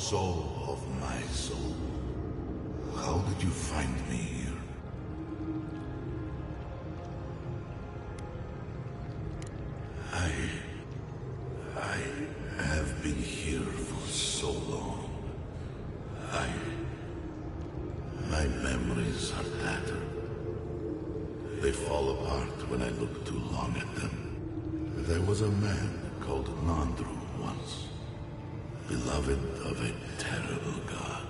Soul of my soul, how did you find me here? I have been here for so long. My memories are tattered. They fall apart when I look too long at them. There was a man called Nandru once, beloved of a terrible god.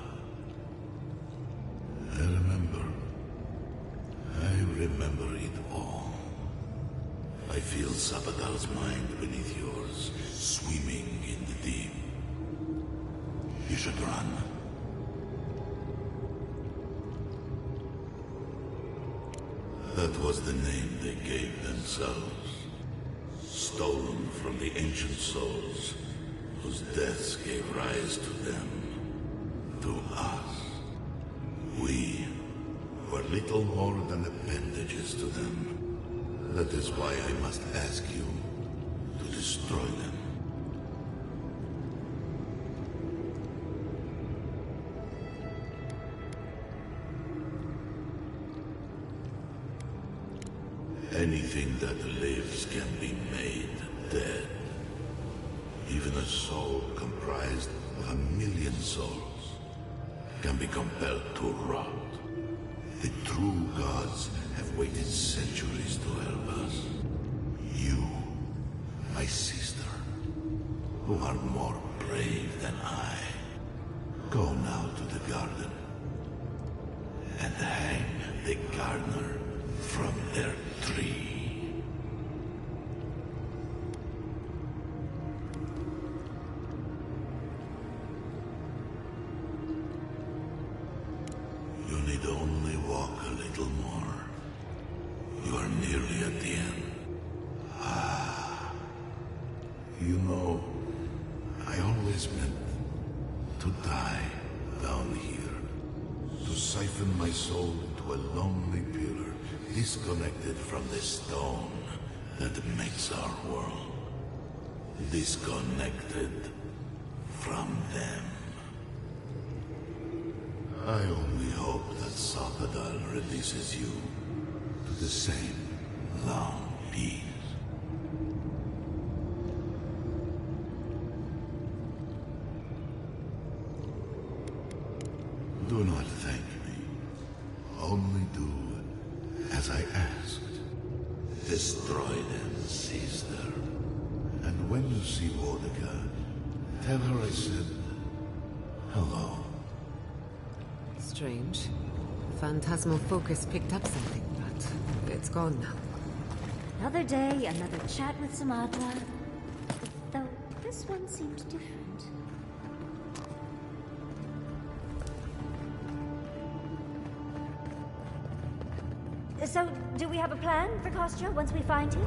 I remember it all. I feel Sabadal's mind beneath yours, swimming in the deep. You should run. That was the name they gave themselves, stolen from the ancient souls whose deaths gave rise to them, to us. We were little more than appendages to them. That is why I must ask you to destroy them. Anything that lives can be made dead. Even a soul comprised of 1,000,000 souls can be compelled to rot. The true gods have waited centuries to help us. You, my sister, who are more brave than I, go now to the garden and hang the gardener from their tree. You need only walk a little more. You are nearly at the end. You know, I always meant to die down here. To siphon my soul into a lonely pillar, disconnected from the stone that makes our world. Disconnected from them. I only hope that Sabadal releases you to the same long peace. Do not thank me. Only do as I asked. Destroy them, sister. And when you see Mordecai, tell her I said hello. Strange. Phantasmal focus picked up something, but it's gone now. Another day, another chat with Samadra. Though this one seemed different. So, do we have a plan for Kostya once we find him?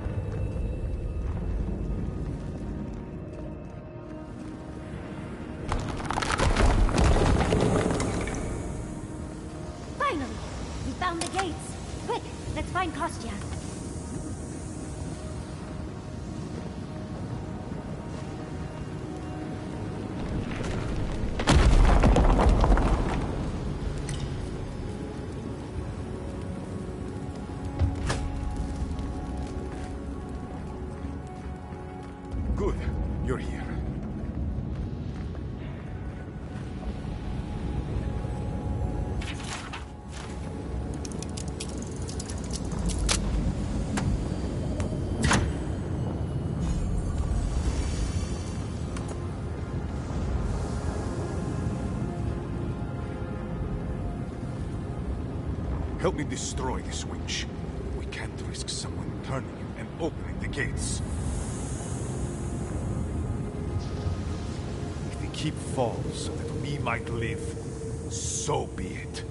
Finally! We found the gates! Quick, let's find Kostya. Good, you're here. Help me destroy this witch. We can't risk someone turning and opening the gates. If the keep falls so that we might live, so be it.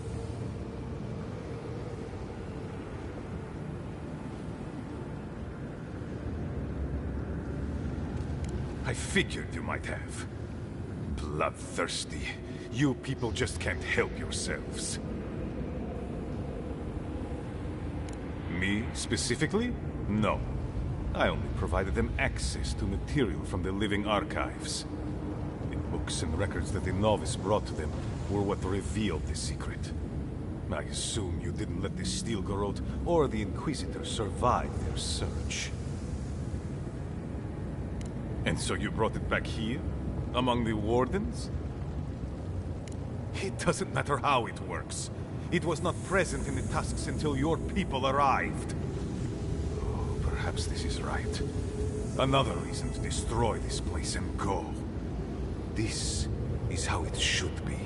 I figured you might have. Bloodthirsty. You people just can't help yourselves. Me, specifically? No. I only provided them access to material from the living archives. It books and records that the novice brought to them were what revealed the secret. I assume you didn't let the Steel Garrote or the Inquisitor survive their search. And so you brought it back here? Among the Wardens? It doesn't matter how it works. It was not present in the tusks until your people arrived. Oh, perhaps this is right. Another reason to destroy this place and go. This is how it should be.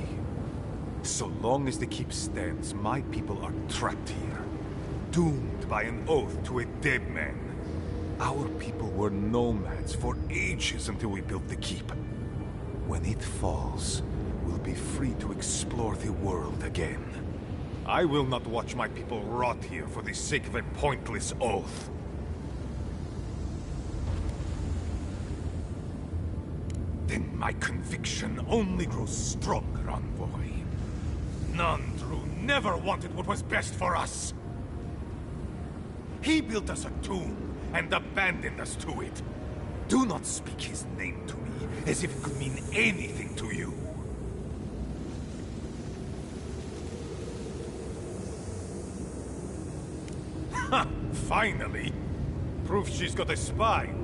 So long as the keep stands, my people are trapped here. Doomed by an oath to a dead man. Our people were nomads for ages until we built the keep. When it falls, we'll be free to explore the world again. I will not watch my people rot here for the sake of a pointless oath. Then my conviction only grows stronger, envoy. Nandru never wanted what was best for us. He built us a tomb and abandoned us to it. Do not speak his name to me as if it could mean anything to you. Ha! Finally! Proof she's got a spine.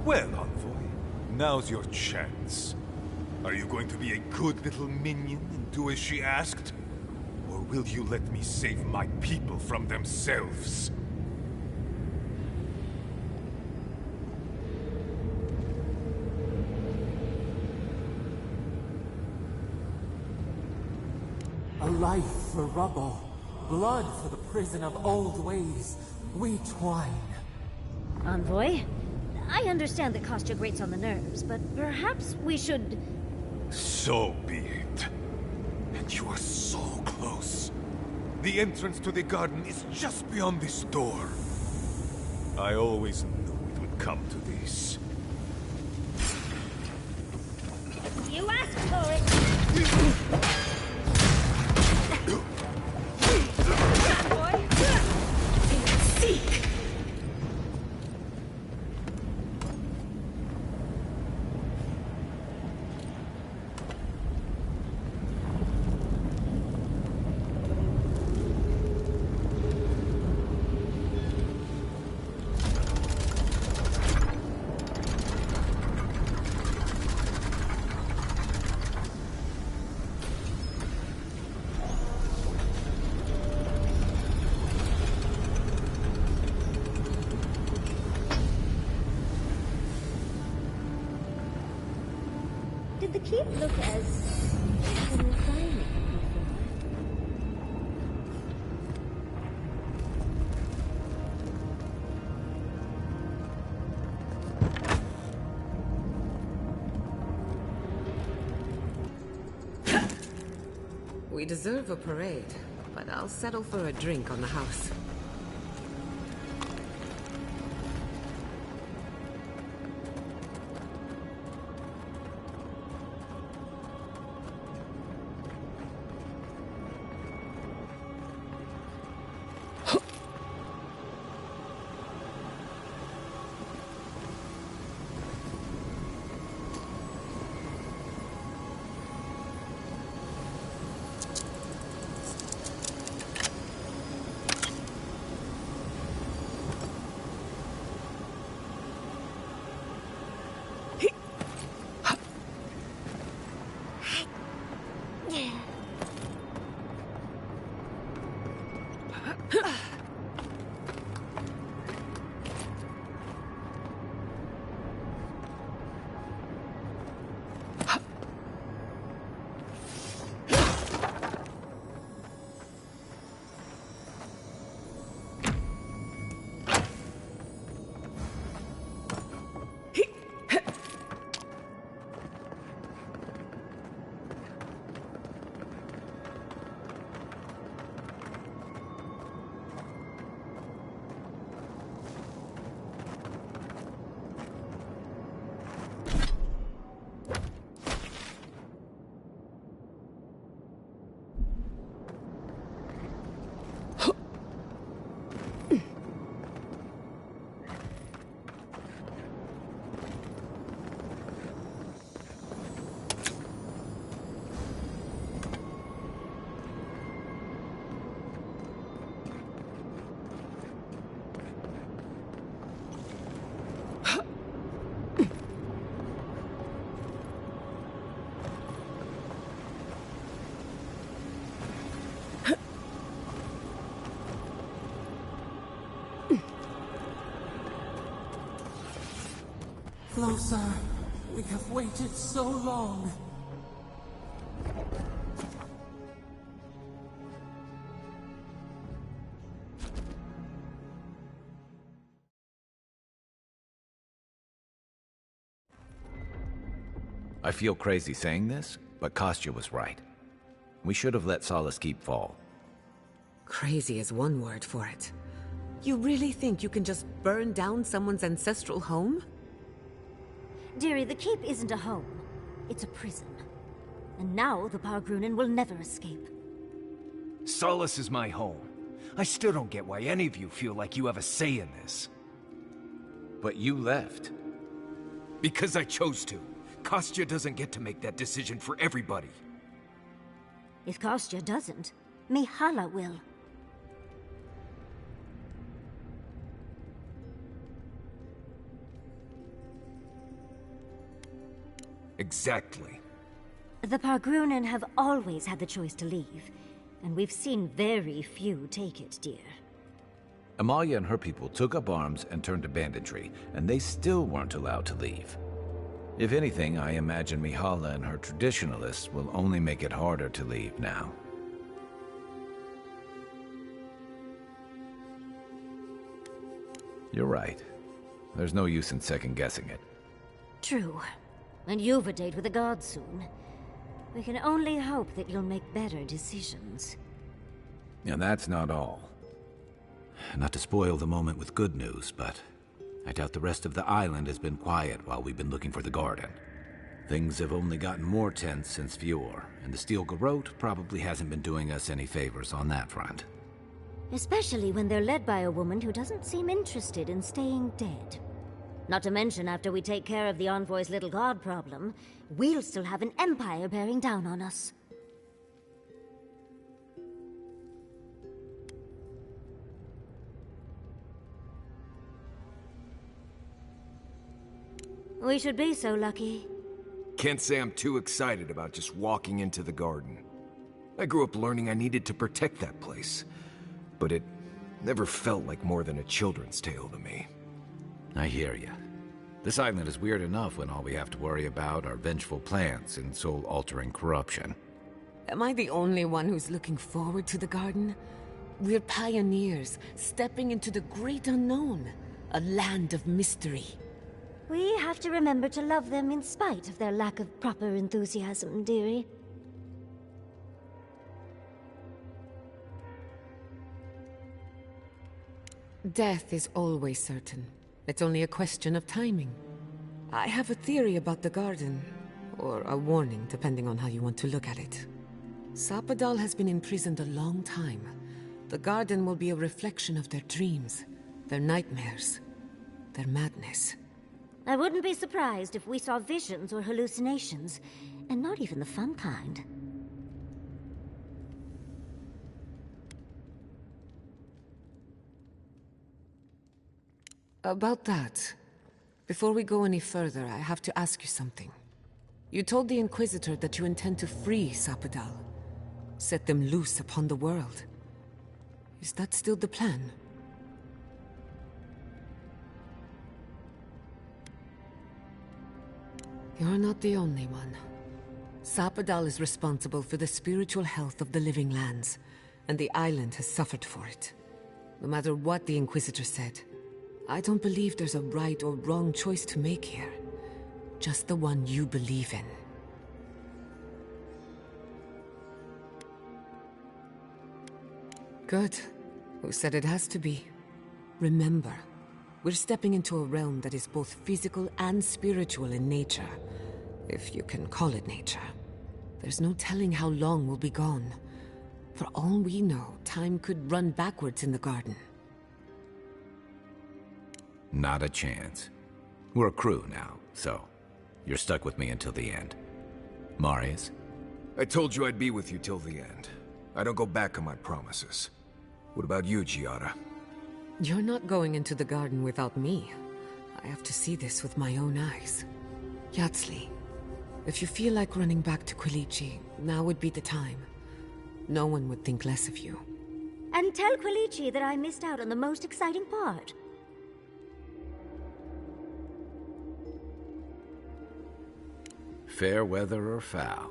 Well, envoy, now's your chance. Are you going to be a good little minion and do as she asked? Or will you let me save my people from themselves? A life for rubble, blood for the prison of old ways. We twine. Envoy, I understand the Kostya grates on the nerves, but perhaps we should... So be it. And you are so close. The entrance to the garden is just beyond this door. I always knew it would come to this. You asked for it! Envoy! Seek! Did the keep look as inviting before? We deserve a parade, but I'll settle for a drink on the house. closer. We have waited so long. I feel crazy saying this, but Kostya was right. We should have let Solace Keep fall. Crazy is one word for it. You really think you can just burn down someone's ancestral home? Dearie, the keep isn't a home. It's a prison. And now the Pargrunen will never escape. Solace is my home. I still don't get why any of you feel like you have a say in this. But you left. Because I chose to. Kostya doesn't get to make that decision for everybody. If Kostya doesn't, Mihala will. Exactly. The Pargrunen have always had the choice to leave, and we've seen very few take it, dear. Amalia and her people took up arms and turned to banditry, and they still weren't allowed to leave. If anything, I imagine Mihala and her traditionalists will only make it harder to leave now. You're right. There's no use in second-guessing it. True. And you've a date with the gods soon. We can only hope that you'll make better decisions. And that's not all. Not to spoil the moment with good news, but I doubt the rest of the island has been quiet while we've been looking for the garden. Things have only gotten more tense since Fjord, and the Steel Garrote probably hasn't been doing us any favors on that front. Especially when they're led by a woman who doesn't seem interested in staying dead. Not to mention, after we take care of the envoy's little god problem, we'll still have an empire bearing down on us. We should be so lucky. Can't say I'm too excited about just walking into the garden. I grew up learning I needed to protect that place, but it never felt like more than a children's tale to me. I hear ya. This island is weird enough when all we have to worry about are vengeful plans and soul-altering corruption. Am I the only one who's looking forward to the garden? We're pioneers, stepping into the great unknown, a land of mystery. We have to remember to love them in spite of their lack of proper enthusiasm, dearie. Death is always certain. It's only a question of timing. I have a theory about the garden, or a warning, depending on how you want to look at it. Sapadal has been imprisoned a long time. The garden will be a reflection of their dreams, their nightmares, their madness. I wouldn't be surprised if we saw visions or hallucinations, and not even the fun kind. About that, before we go any further, I have to ask you something. You told the Inquisitor that you intend to free Sapadal, set them loose upon the world. Is that still the plan? You're not the only one. Sapadal is responsible for the spiritual health of the living lands, and the island has suffered for it. No matter what the Inquisitor said, I don't believe there's a right or wrong choice to make here. Just the one you believe in. Good. Who said it has to be? Remember, we're stepping into a realm that is both physical and spiritual in nature. If you can call it nature. There's no telling how long we'll be gone. For all we know, time could run backwards in the garden. Not a chance. We're a crew now, so you're stuck with me until the end. Marius? I told you I'd be with you till the end. I don't go back on my promises. What about you, Giada? You're not going into the garden without me. I have to see this with my own eyes. Yatsli, if you feel like running back to Quilici, now would be the time. No one would think less of you. And tell Quilici that I missed out on the most exciting part. fair weather or foul.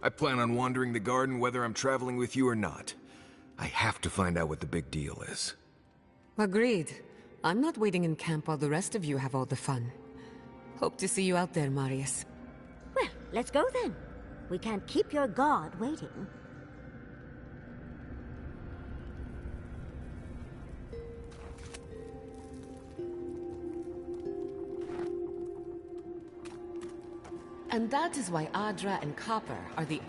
I plan on wandering the garden whether I'm traveling with you or not. I have to find out what the big deal is. Agreed. I'm not waiting in camp while the rest of you have all the fun. Hope to see you out there, Marius. Well, let's go then. We can't keep your god waiting. And that is why Adra and Copper are the...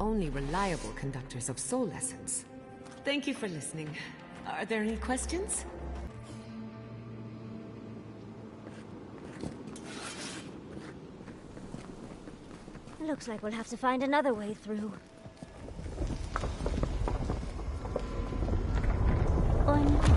Only reliable conductors of soul essence. Thank you for listening. Are there any questions? Looks like we'll have to find another way through. Or not.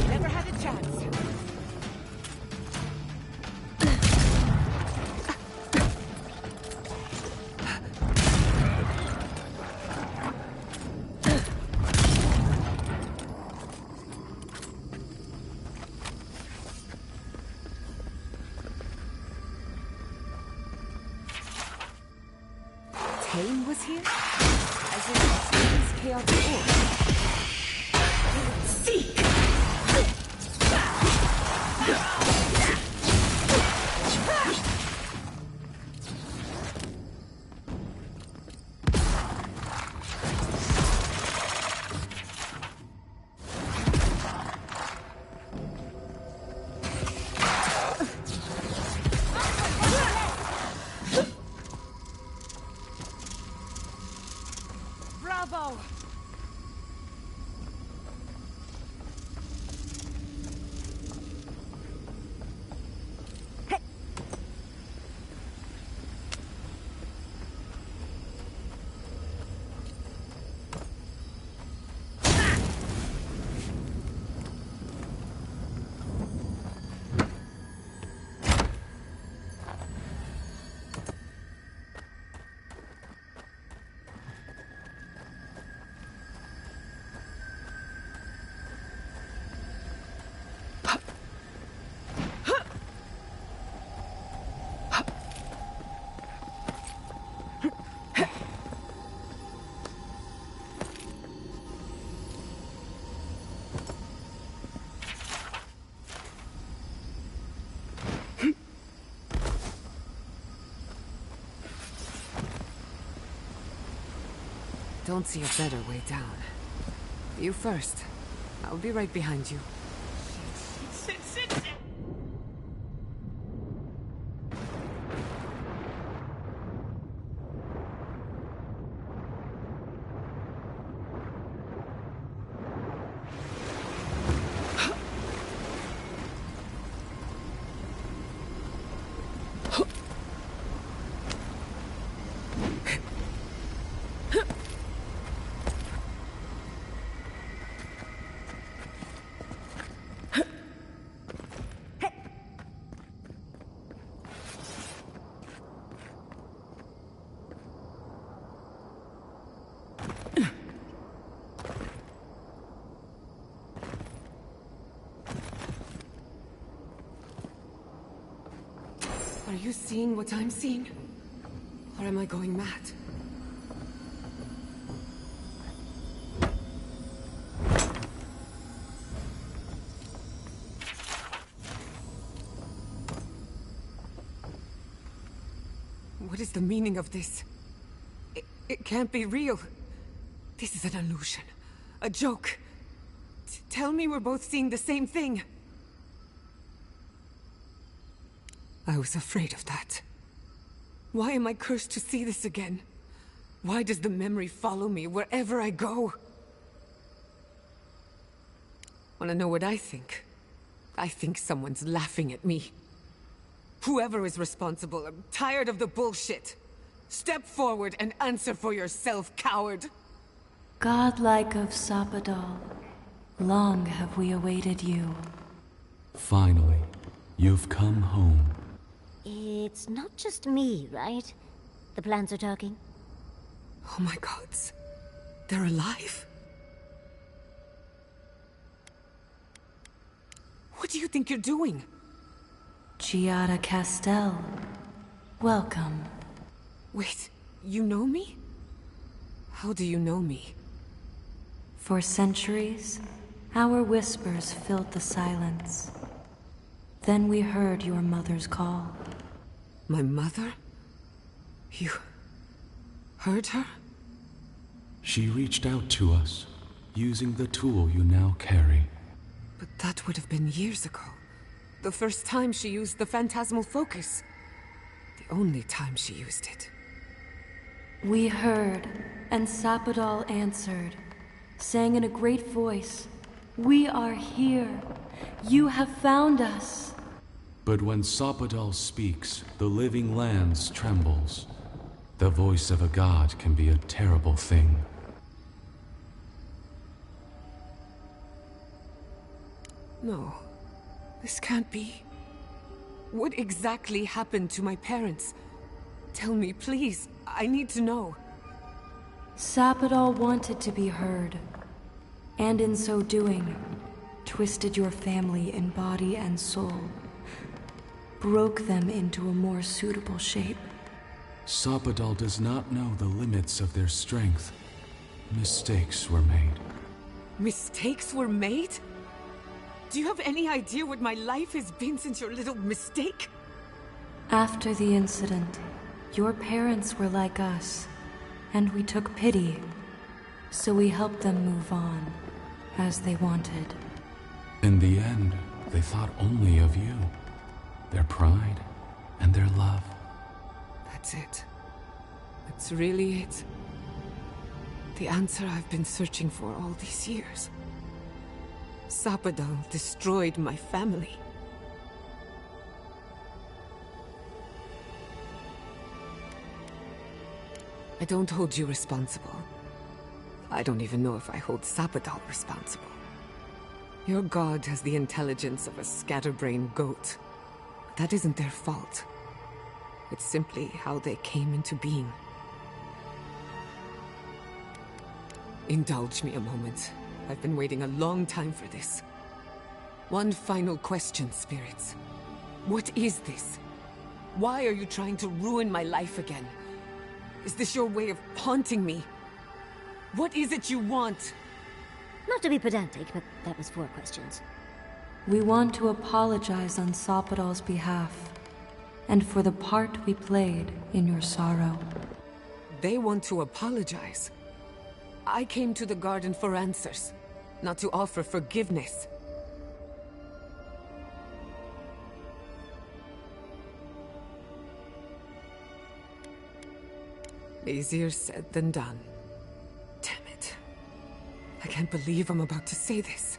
Never had a chance. Tane was here? As in this chaotic order. Seek! Bravo! don't see a better way down. You first. I'll be right behind you. Sit. Are you seeing what I'm seeing? Or am I going mad? What is the meaning of this? It can't be real. This is an illusion. A joke. Tell me we're both seeing the same thing. I was afraid of that. Why am I cursed to see this again? Why does the memory follow me wherever I go? Wanna know what I think? I think someone's laughing at me. Whoever is responsible, I'm tired of the bullshit. Step forward and answer for yourself, coward! Godlike of Sapadal, long have we awaited you. Finally, you've come home. It's not just me, right? The plants are talking. Oh my gods. They're alive? What do you think you're doing? Giada Castel, welcome. Wait, you know me? How do you know me? For centuries, our whispers filled the silence. Then we heard your mother's call. My mother? You... heard her? She reached out to us, using the tool you now carry. But that would have been years ago. The first time she used the phantasmal focus. The only time she used it. We heard, and Sapadal answered, saying in a great voice, "We are here. You have found us." But when Sapadal speaks, the living lands trembles. The voice of a god can be a terrible thing. No, this can't be. What exactly happened to my parents? Tell me, please. I need to know. Sapadal wanted to be heard, and in so doing, twisted your family in body and soul, broke them into a more suitable shape. Sapadal does not know the limits of their strength. Mistakes were made. Mistakes were made? Do you have any idea what my life has been since your little mistake? After the incident, your parents were like us, and we took pity, so we helped them move on, as they wanted. In the end, they thought only of you, their pride, and their love. That's it. That's really it. The answer I've been searching for all these years. Sapadal destroyed my family. I don't hold you responsible. I don't even know if I hold Sapadal responsible. Your god has the intelligence of a scatterbrained goat. But that isn't their fault. It's simply how they came into being. Indulge me a moment. I've been waiting a long time for this. One final question, spirits. What is this? Why are you trying to ruin my life again? Is this your way of haunting me? What is it you want? Not to be pedantic, but that was 4 questions. We want to apologize on Sapadal's behalf, and for the part we played in your sorrow. They want to apologize. I came to the garden for answers, not to offer forgiveness. Easier said than done. Damn it. I can't believe I'm about to say this.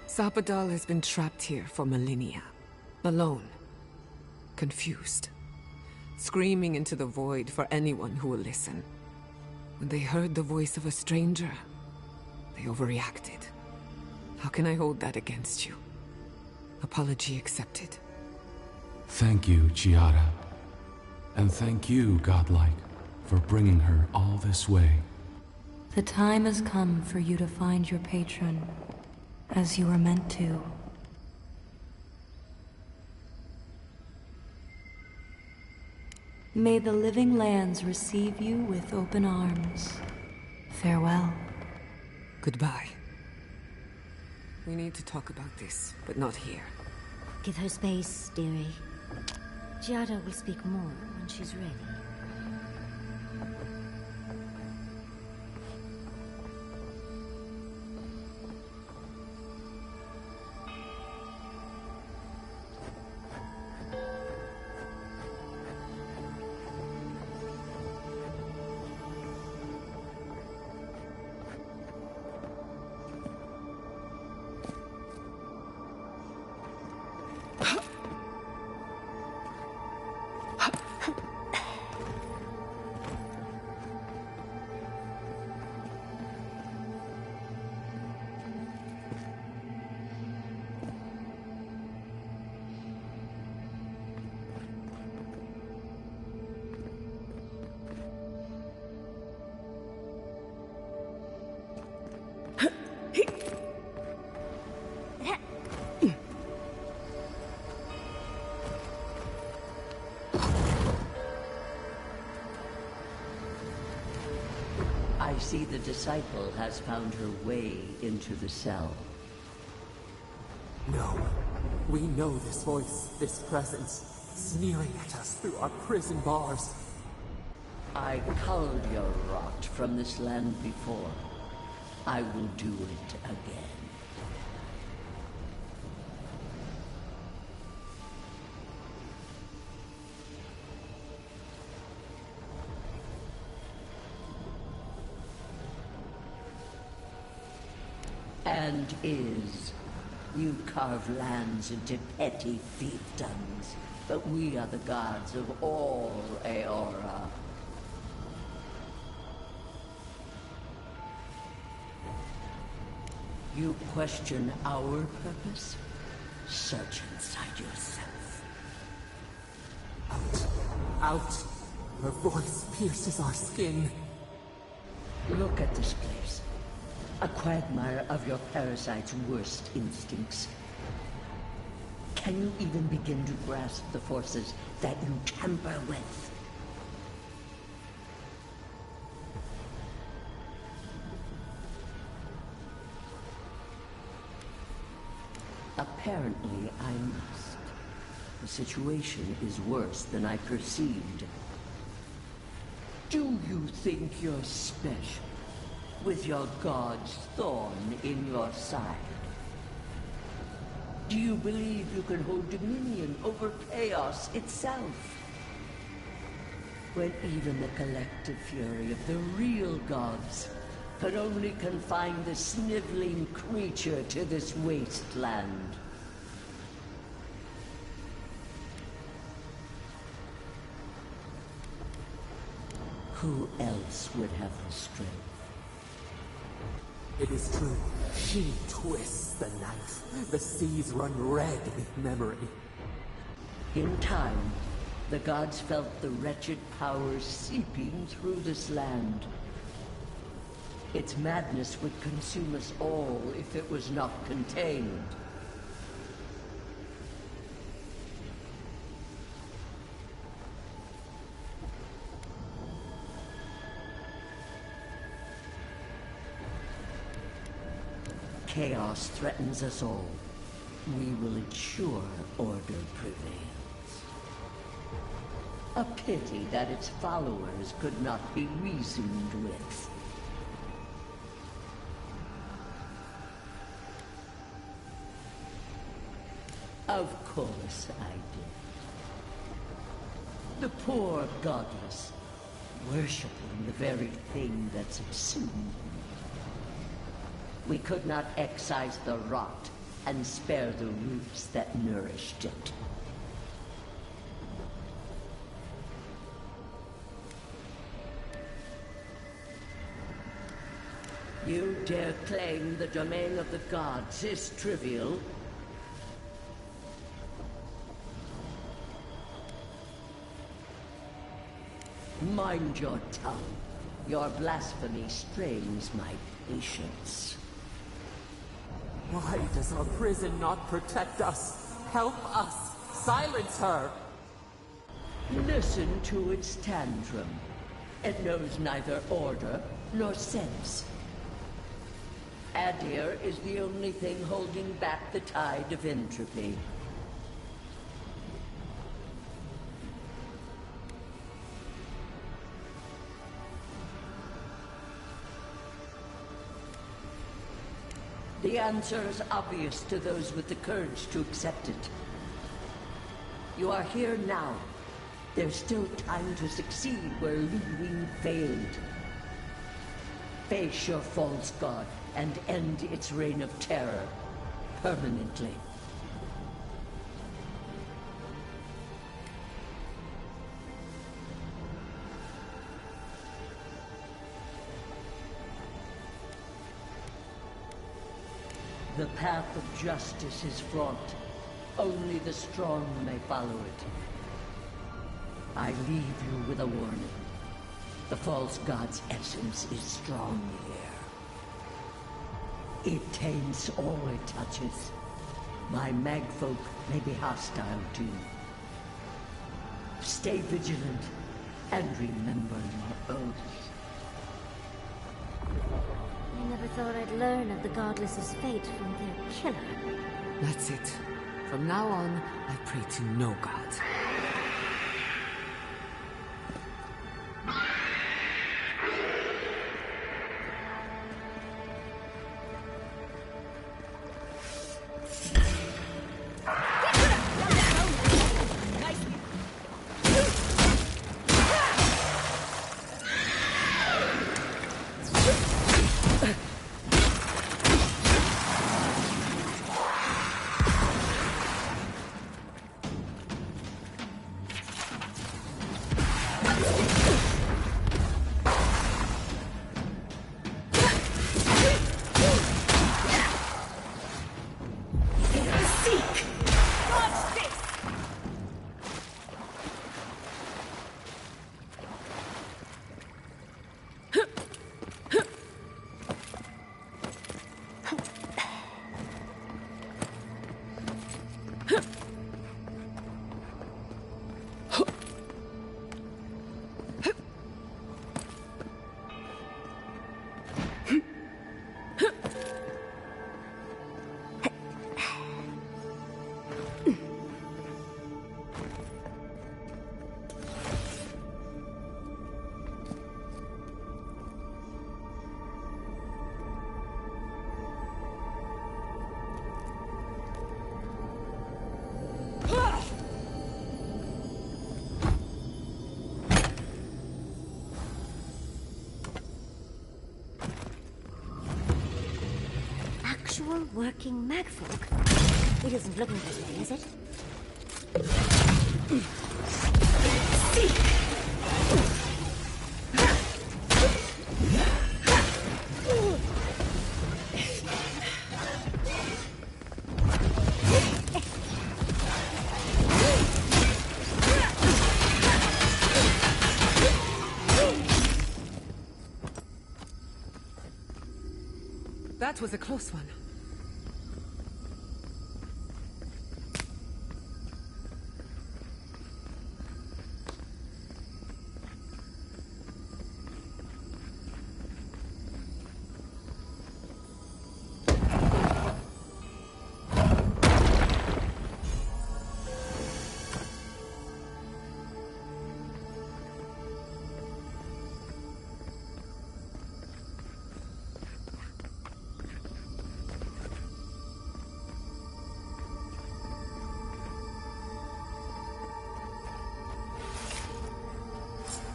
Sapadal has been trapped here for millennia. Alone. Confused. Screaming into the void for anyone who will listen. When they heard the voice of a stranger, they overreacted. How can I hold that against you? Apology accepted. Thank you, Chiara. And thank you, Godlike, for bringing her all this way. The time has come for you to find your patron, as you were meant to. May the living lands receive you with open arms. Farewell. Goodbye. We need to talk about this, but not here. Give her space, dearie. Giada will speak more when she's ready. I see the disciple has found her way into the cell. No. We know this voice, this presence, sneering at us through our prison bars. I culled your wrought from this land before. I will do it again. And is. You carve lands into petty fiefdoms, but we are the gods of all Eora. You question our purpose? Search inside yourself. Out. Out. Her voice pierces our skin. Look at this place. A quagmire of your parasite's worst instincts. Can you even begin to grasp the forces that you tamper with? Apparently, I must. The situation is worse than I perceived. Do you think you're special? With your god's thorn in your side? Do you believe you can hold dominion over chaos itself? When even the collective fury of the real gods could only confine the sniveling creature to this wasteland. Who else would have the strength? It is true. She twists the knife. The seas run red with memory. In time, the gods felt the wretched powers seeping through this land. Its madness would consume us all if it was not contained. Chaos threatens us all. We will ensure order prevails. A pity that its followers could not be reasoned with. Of course I did. The poor godless, worshipping the very thing that subsumed me. We could not excise the wrought and spare the roots that nourished it. You dare claim the domain of the gods is trivial? Mind your tongue. Your blasphemy strains my patience. Why does our prison not protect us? Help us! Silence her! Listen to its tantrum. It knows neither order nor sense. Adir is the only thing holding back the tide of entropy. The answer is obvious to those with the courage to accept it. You are here now. There's still time to succeed where Ludwig failed. Face your false god and end its reign of terror permanently. The path of justice is fraught. Only the strong may follow it. I leave you with a warning. The false god's essence is strong here. It taints all it touches. My magfolk may be hostile to you. Stay vigilant and remember your oath. I never thought I'd learn of the godless's fate from their killer. That's it. From now on, I pray to no god. Actual working magfolk? It isn't looking this way, is it? That was a close one.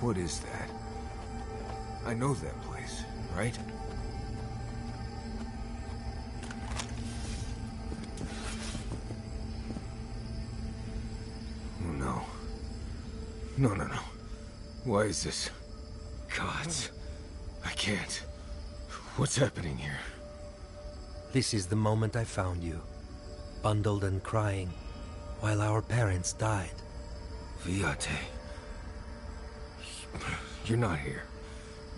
What is that? I know that place, right? Oh no. No. Why is this? Gods. I can't. What's happening here? This is the moment I found you. Bundled and crying, while our parents died. Viate. You're not here.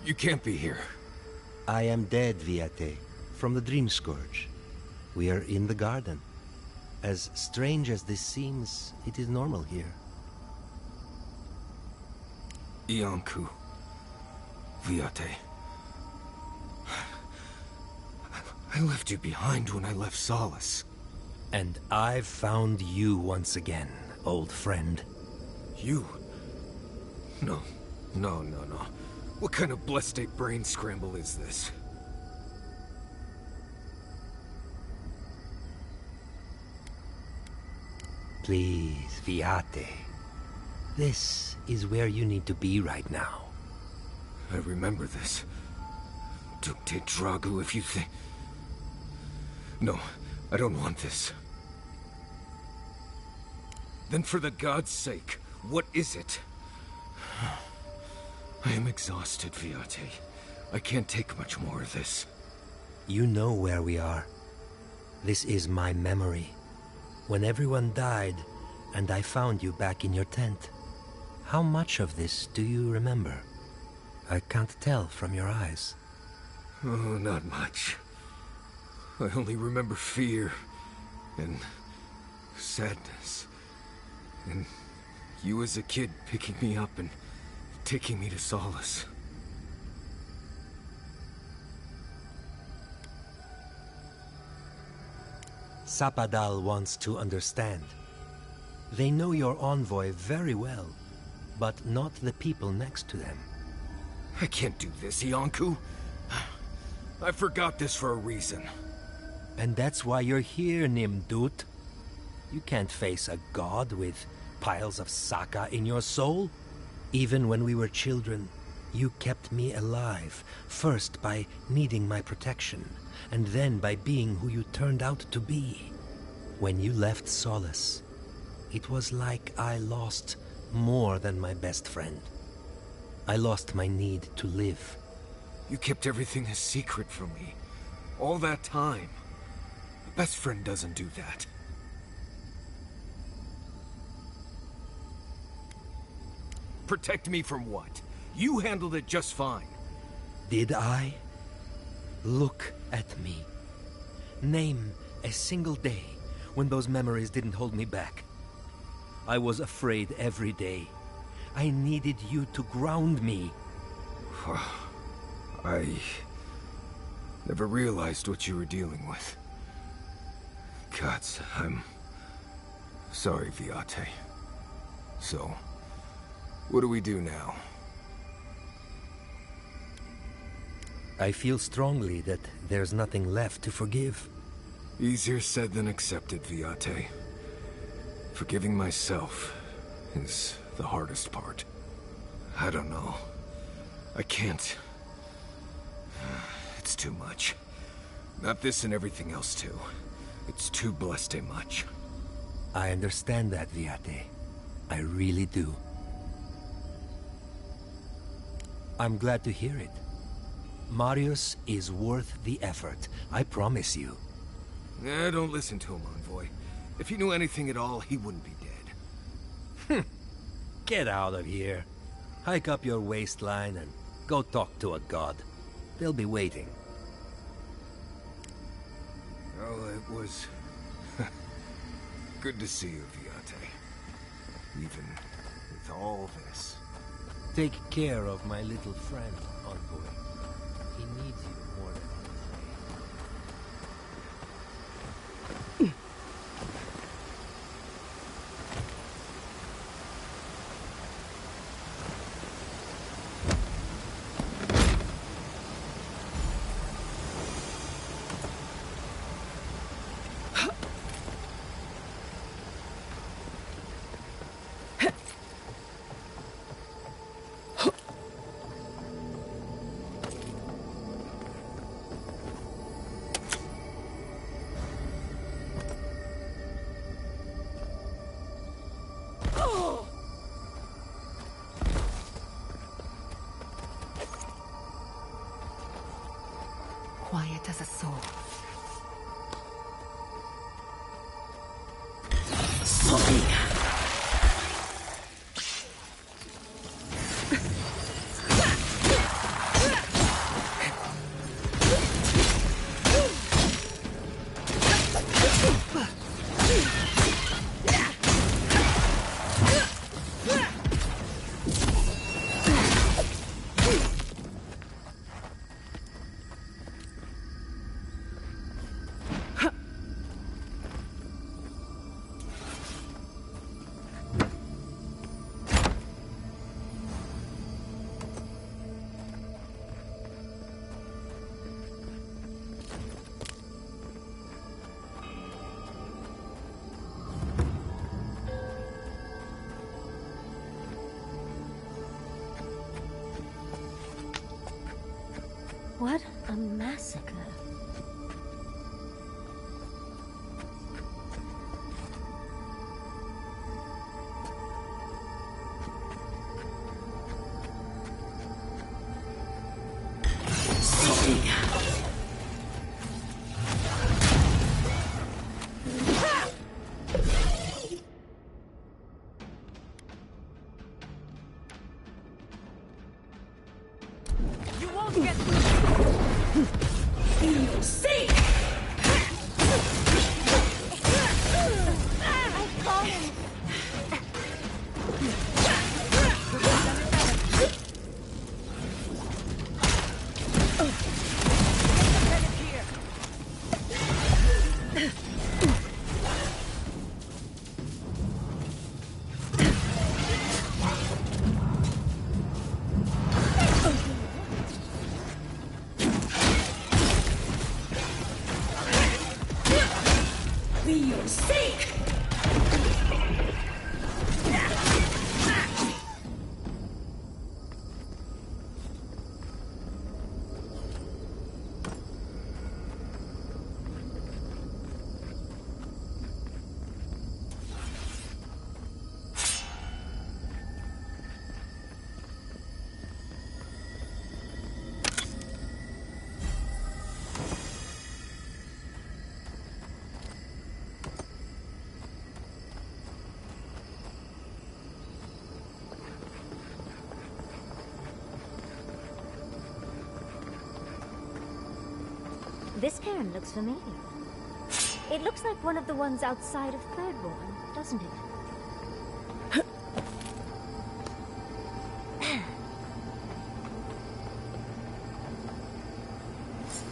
You can't be here. I am dead, Viate, from the Dream Scourge. We are in the garden. As strange as this seems, it is normal here. Iancu. Viate. I left you behind when I left Solace. And I've found you once again, old friend. You? No. What kind of blessed brain scramble is this? Please, Viate. This is where you need to be right now. I remember this. Dukte Dragu, if you think... No, I don't want this. Then for the god's sake, what is it? I am exhausted, Viate. I can't take much more of this. You know where we are. This is my memory. When everyone died, and I found you back in your tent. How much of this do you remember? I can't tell from your eyes. Oh, not much. I only remember fear, and sadness, and you as a kid picking me up and taking me to Solace. Sapadal wants to understand. They know your envoy very well, but not the people next to them. I can't do this, Iancu. I forgot this for a reason. And that's why you're here, Nimdut. You can't face a god with piles of Saka in your soul. Even when we were children, you kept me alive, first by needing my protection, and then by being who you turned out to be. When you left Solace, it was like I lost more than my best friend. I lost my need to live. You kept everything a secret from me. All that time. A best friend doesn't do that. Protect me from what? You handled it just fine. Did I? Look at me. Name a single day when those memories didn't hold me back. I was afraid every day. I needed you to ground me. I never realized what you were dealing with. Gods, I'm sorry, Viate. So, what do we do now? I feel strongly that there's nothing left to forgive. Easier said than accepted, Viate. Forgiving myself is the hardest part. I don't know. I can't. It's too much. Not this and everything else too. It's too blessed much. I understand that, Viate. I really do. I'm glad to hear it. Marius is worth the effort, I promise you. Don't listen to him, envoy. If he knew anything at all, he wouldn't be dead. Get out of here. Hike up your waistline and go talk to a god. They'll be waiting. Well, it was good to see you, Viate. Even with all this. Take care of my little friend, envoy. He needs you more than has a soul. What a massacre. You won't get through. See! I've fallen. For your sake! This cairn looks familiar. It looks like one of the ones outside of Thirdborn, doesn't it?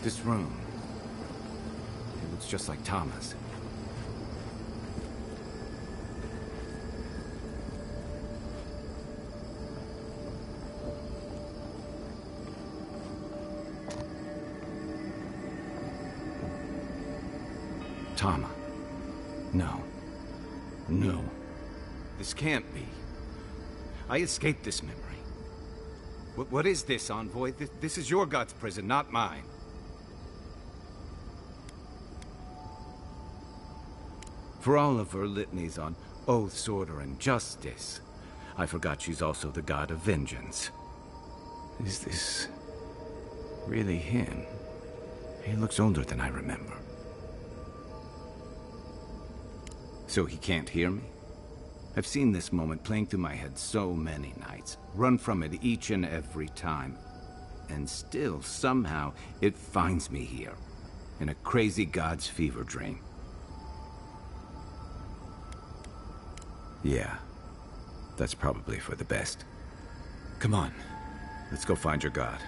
This room. It looks just like Thomas. Tama. No. No. This can't be. I escaped this memory. What is this, envoy? This is your god's prison, not mine. For all of her litanies on oaths, order, and justice, I forgot she's also the god of vengeance. Is this really him? He looks older than I remember. So he can't hear me? I've seen this moment playing through my head so many nights, run from it each and every time. And still, somehow, it finds me here, in a crazy god's fever dream. Yeah, that's probably for the best. Come on, let's go find your god.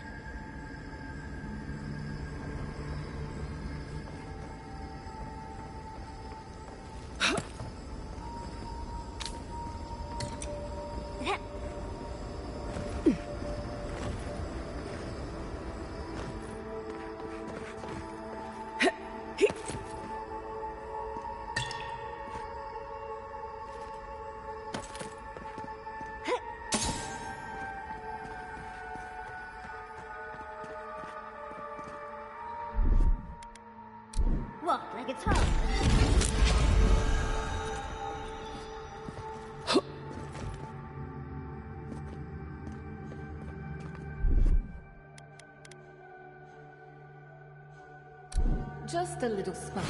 Just a little spark.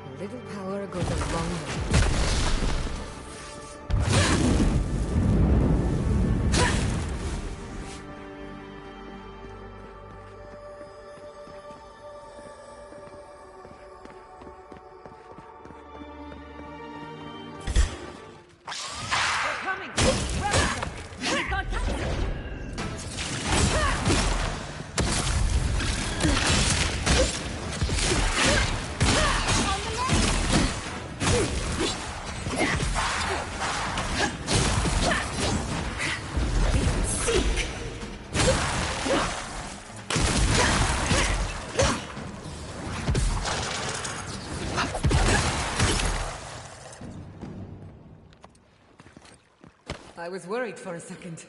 A little power goes a long way. I was worried for a second.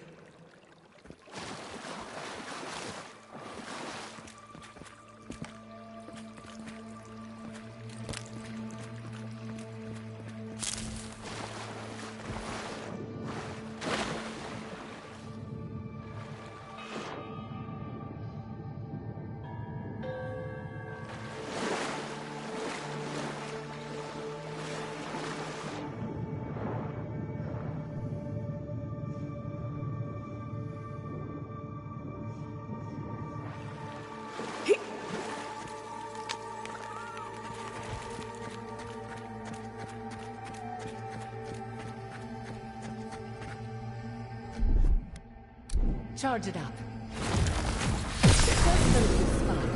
Charge it up. Just a little spark.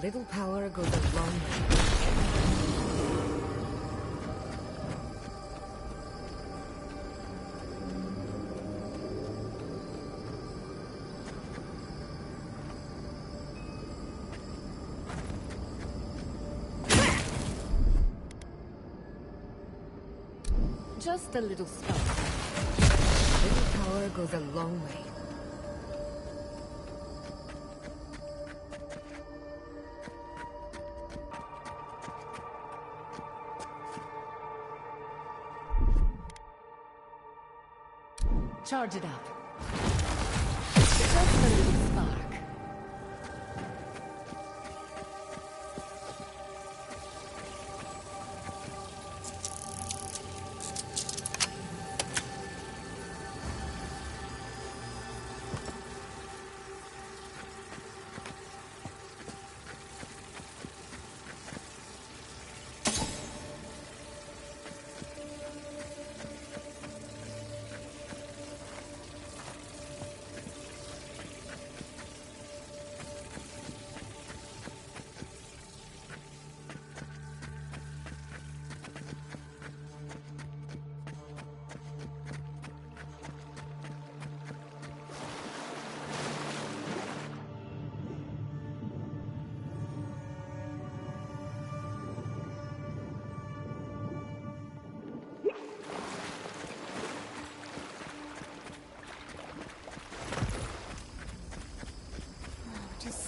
little power goes a long way. Just a little spark. Little power goes a long way. Charge it up. Just a little spark.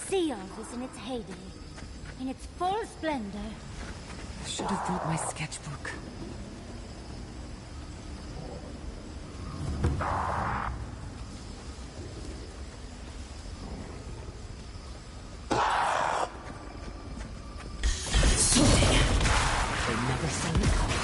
See all this in its heyday, in its full splendor. I should have brought my sketchbook. They never saw me coming.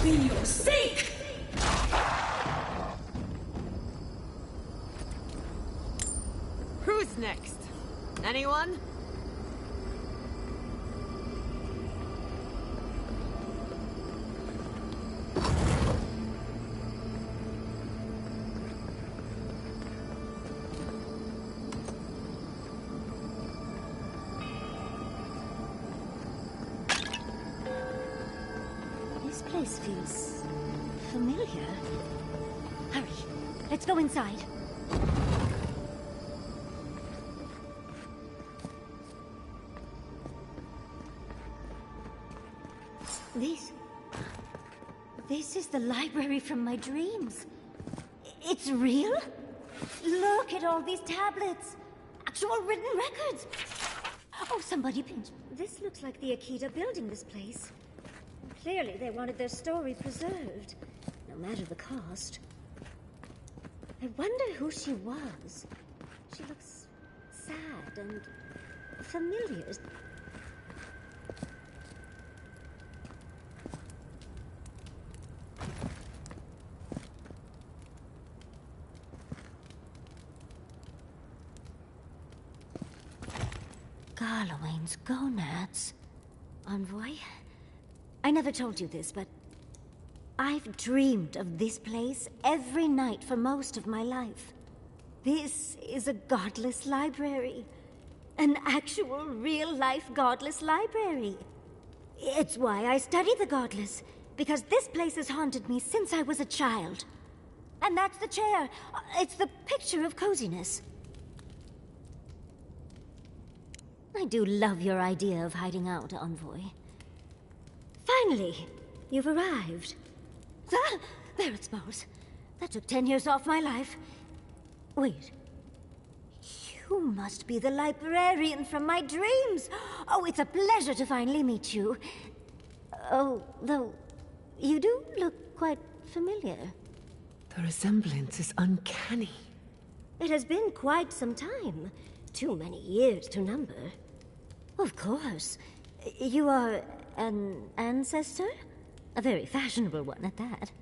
be your sake! Who's next? Anyone? This place feels familiar. Hurry, let's go inside. This is the library from my dreams. It's real? Look at all these tablets. Actual written records. Oh, somebody pinch. This looks like the Akita building this place. Clearly, they wanted their story preserved, no matter the cost. I wonder who she was. She looks sad and familiar. Garlowain's gonads. Envoy? I never told you this, but I've dreamed of this place every night for most of my life. This is a godless library. An actual, real-life godless library. It's why I study the godless, because this place has haunted me since I was a child. And that's the chair. It's the picture of coziness. I do love your idea of hiding out, Envoy. Finally, you've arrived. Ah, there it smells. That took 10 years off my life. Wait. You must be the librarian from my dreams. Oh, it's a pleasure to finally meet you. Oh, though, you do look quite familiar. The resemblance is uncanny. It has been quite some time. Too many years to number. Of course. You are an ancestor? A very fashionable one at that.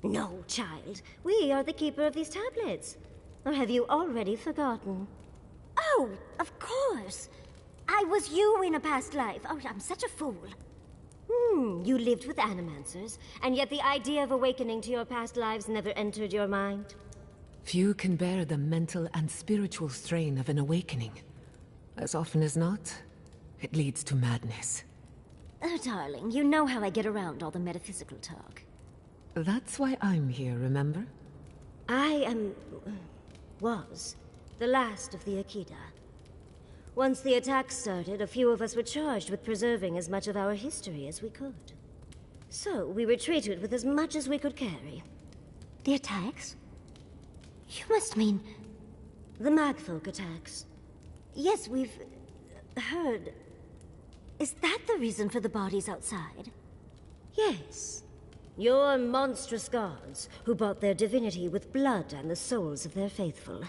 No, child. We are the keeper of these tablets. Or have you already forgotten? Oh, of course. I was you in a past life. Oh, I'm such a fool. You lived with animancers, and yet the idea of awakening to your past lives never entered your mind. Few can bear the mental and spiritual strain of an awakening. As often as not, it leads to madness. Oh, darling, you know how I get around all the metaphysical talk. That's why I'm here, remember? I am... was the last of the Akita. Once the attack started, a few of us were charged with preserving as much of our history as we could. So, we retreated with as much as we could carry. The attacks? You must mean... the Magfolk attacks. Yes, we've... heard... Is that the reason for the bodies outside? Yes. Your monstrous gods, who bought their divinity with blood and the souls of their faithful.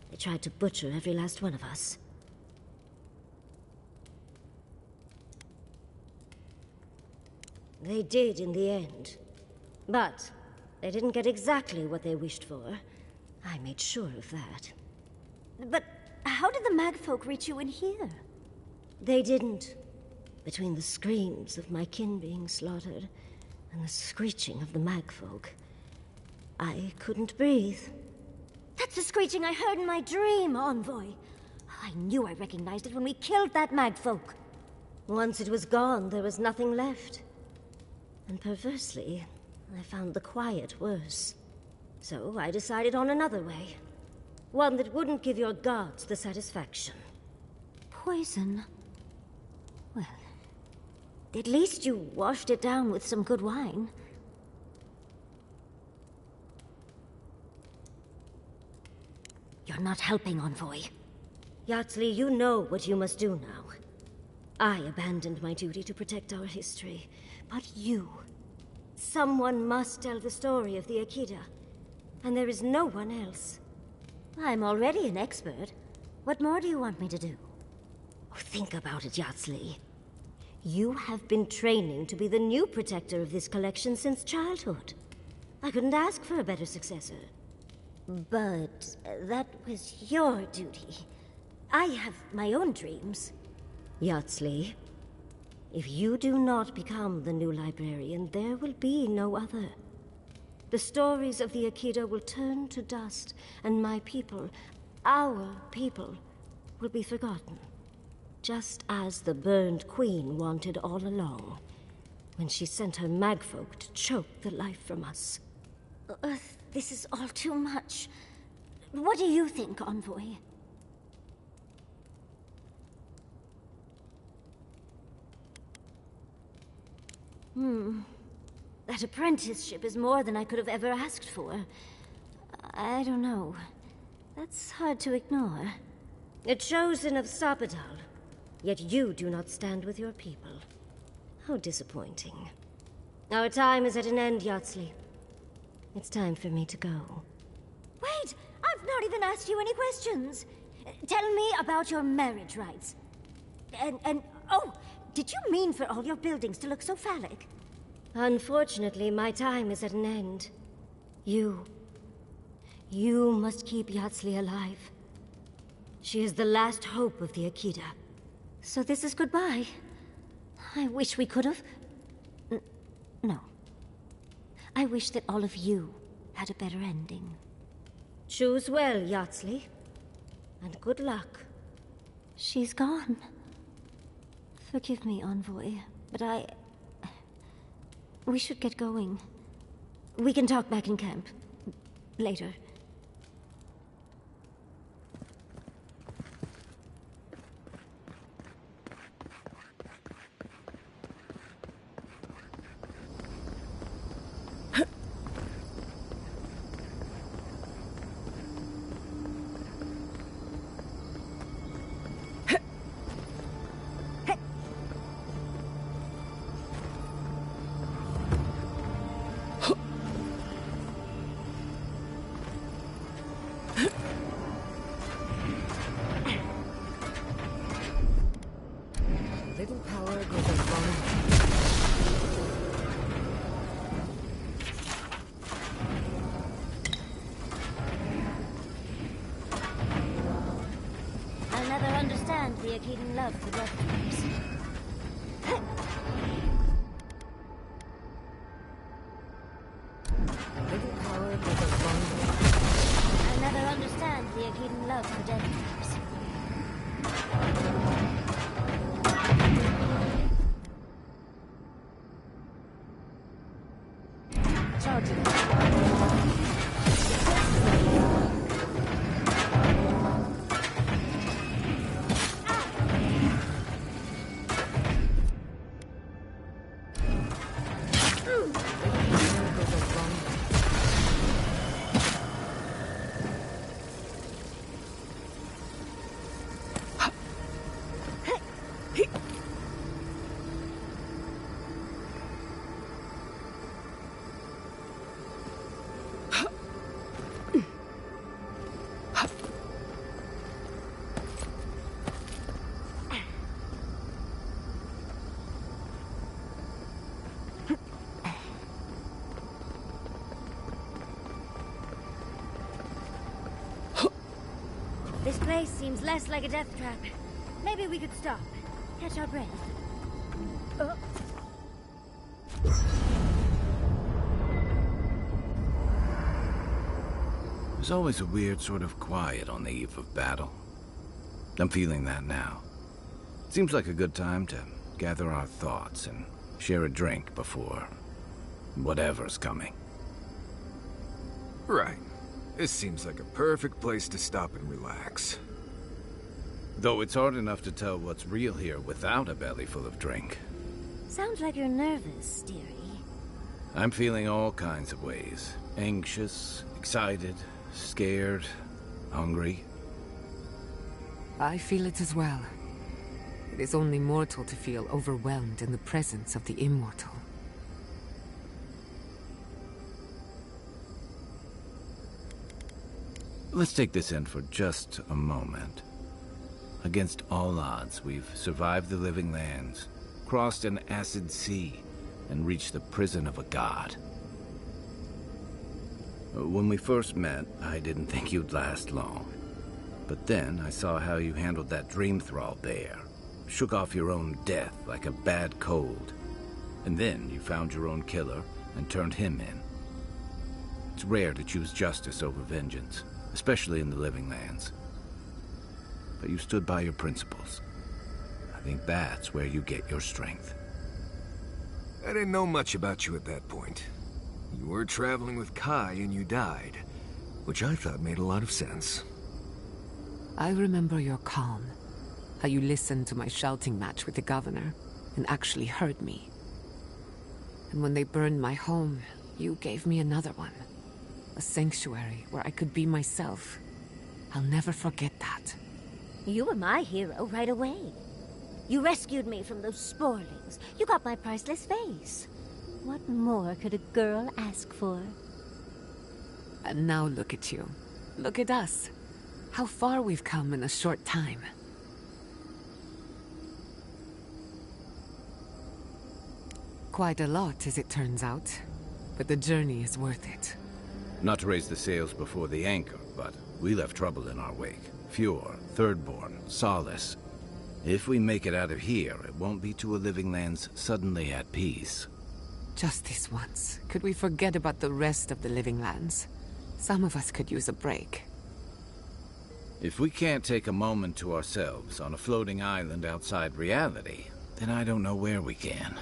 They tried to butcher every last one of us. They did in the end. But they didn't get exactly what they wished for. I made sure of that. But how did the Magfolk reach you in here? They didn't. Between the screams of my kin being slaughtered and the screeching of the Magfolk, I couldn't breathe. That's the screeching I heard in my dream, Envoy. I knew I recognized it when we killed that Magfolk. Once it was gone, there was nothing left. And perversely, I found the quiet worse. So I decided on another way. One that wouldn't give your gods the satisfaction. Poison? Well, at least you washed it down with some good wine. You're not helping, Envoy. Yatsli, you know what you must do now. I abandoned my duty to protect our history, but you... someone must tell the story of the Akita, and there is no one else. I'm already an expert. What more do you want me to do? Oh, think about it, Yatsli. You have been training to be the new protector of this collection since childhood. I couldn't ask for a better successor. But that was your duty. I have my own dreams. Yardsley, if you do not become the new librarian, there will be no other. The stories of the Akita will turn to dust, and my people, our people, will be forgotten. Just as the burned queen wanted all along, when she sent her magfolk to choke the life from us. This is all too much. What do you think, Envoy? That apprenticeship is more than I could have ever asked for. I don't know. That's hard to ignore. A chosen of Sapadal, yet you do not stand with your people. How disappointing. Our time is at an end, Yardsley. It's time for me to go. Wait! I've not even asked you any questions! Tell me about your marriage rites. Oh, did you mean for all your buildings to look so phallic? Unfortunately, my time is at an end. You must keep Yardsley alive. She is the last hope of the Akita. So this is goodbye. I wish we could have... No. I wish that all of you had a better ending. Choose well, Yardsley. And good luck. She's gone. Forgive me, Envoy, but we should get going. We can talk back in camp. Later. The Akitan love for death traps. Little power with a long... I never understand the Akitan love for death traps. Charging. This place seems less like a death trap. Maybe we could stop. Catch our breath. There's always a weird sort of quiet on the eve of battle. I'm feeling that now. Seems like a good time to gather our thoughts and share a drink before whatever's coming. Right. This seems like a perfect place to stop and relax. Though it's hard enough to tell what's real here without a belly full of drink. Sounds like you're nervous, dearie. I'm feeling all kinds of ways. Anxious, excited, scared, hungry. I feel it as well. It is only mortal to feel overwhelmed in the presence of the immortal. Let's take this in for just a moment. Against all odds, we've survived the living lands, crossed an acid sea, and reached the prison of a god. When we first met, I didn't think you'd last long. But then I saw how you handled that dream thrall there. Shook off your own death like a bad cold. And then you found your own killer and turned him in. It's rare to choose justice over vengeance, especially in the living lands. But you stood by your principles. I think that's where you get your strength. I didn't know much about you at that point. You were traveling with Kai and you died, which I thought made a lot of sense. I remember your calm. How you listened to my shouting match with the governor and actually heard me. And when they burned my home, you gave me another one. A sanctuary where I could be myself. I'll never forget that. You were my hero right away. You rescued me from those sporelings. You got my priceless face. What more could a girl ask for? And now look at you. Look at us. How far we've come in a short time. Quite a lot, as it turns out. But the journey is worth it. Not to raise the sails before the anchor, but we left trouble in our wake. Fjord, Thirdborn, Solace. If we make it out of here, it won't be to a living lands suddenly at peace. Just this once. Could we forget about the rest of the living lands? Some of us could use a break. If we can't take a moment to ourselves on a floating island outside reality, then I don't know where we can.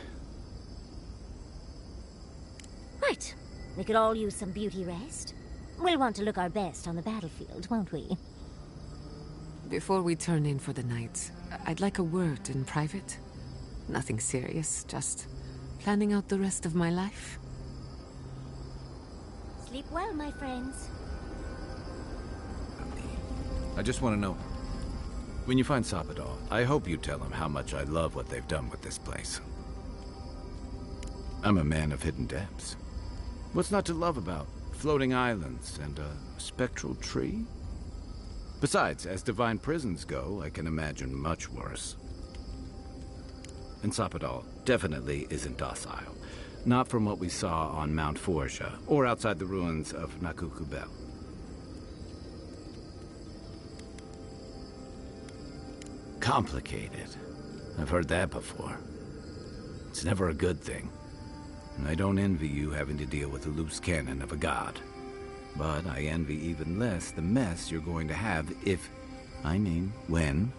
Right. We could all use some beauty rest. We'll want to look our best on the battlefield, won't we? Before we turn in for the night, I'd like a word in private. Nothing serious, just planning out the rest of my life. Sleep well, my friends. I just want to know, when you find Sapadal, I hope you tell him how much I love what they've done with this place. I'm a man of hidden depths. What's not to love about floating islands and a spectral tree? Besides, as divine prisons go, I can imagine much worse. And Sapadal definitely isn't docile. Not from what we saw on Mount Forja, or outside the ruins of Nakukubel. Complicated. I've heard that before. It's never a good thing. And I don't envy you having to deal with the loose cannon of a god. But I envy even less the mess you're going to have if, I mean, when,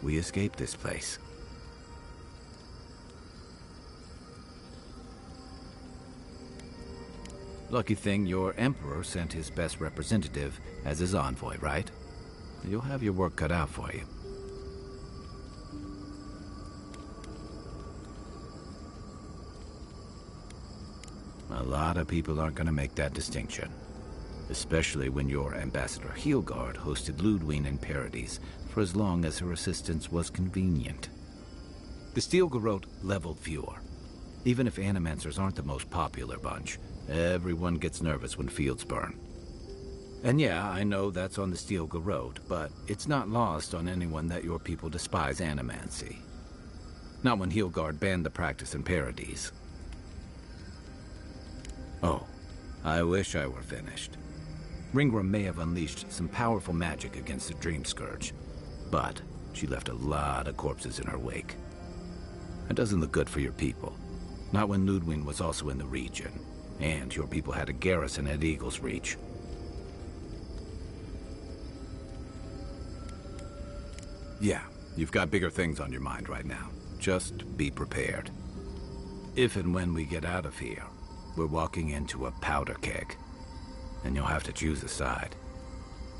we escape this place. Lucky thing your emperor sent his best representative as his envoy, right? You'll have your work cut out for you. A lot of people aren't going to make that distinction. Especially when your Ambassador Heelguard hosted Ludwine in Paradise for as long as her assistance was convenient. The Steel Garrote leveled Fjord. Even if Animancers aren't the most popular bunch, everyone gets nervous when fields burn. And yeah, I know that's on the Steel Garrote, but it's not lost on anyone that your people despise Animancy. Not when Heelguard banned the practice in Paradise. Oh, I wish I were finished. Ringra may have unleashed some powerful magic against the Dream Scourge, but she left a lot of corpses in her wake. It doesn't look good for your people. Not when Ludwine was also in the region, and your people had a garrison at Eagle's Reach. Yeah, you've got bigger things on your mind right now. Just be prepared. If and when we get out of here, we're walking into a powder keg. And you'll have to choose a side.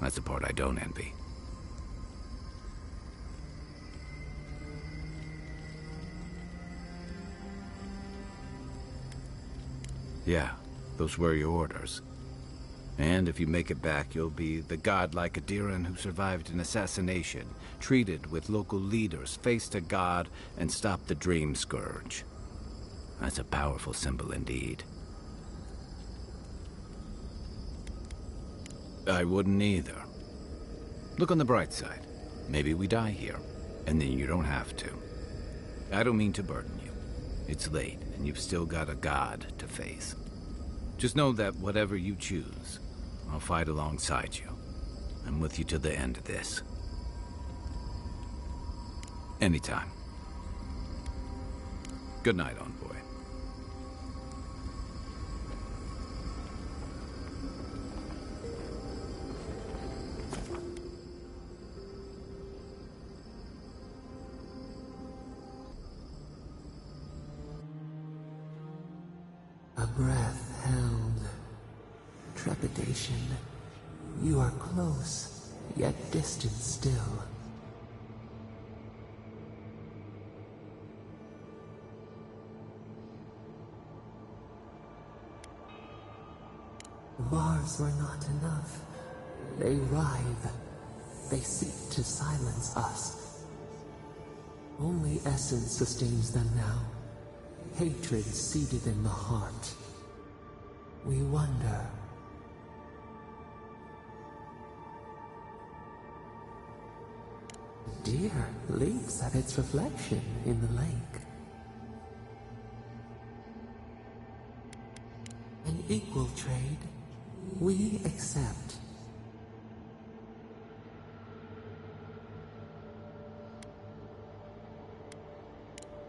That's the part I don't envy. Yeah, those were your orders. And if you make it back, you'll be the godlike Adiran who survived an assassination, treated with local leaders, faced a god, and stopped the Dream Scourge. That's a powerful symbol indeed. I wouldn't either. Look on the bright side. Maybe we die here, and then you don't have to. I don't mean to burden you. It's late, and you've still got a god to face. Just know that whatever you choose, I'll fight alongside you. I'm with you to the end of this. Anytime. Good night, envoy. A breath held. Trepidation. You are close, yet distant still. The bars were not enough. They writhe. They seek to silence us. Only essence sustains them now. Hatred seated in the heart. We wonder. Deer leaps at its reflection in the lake. An equal trade. We accept.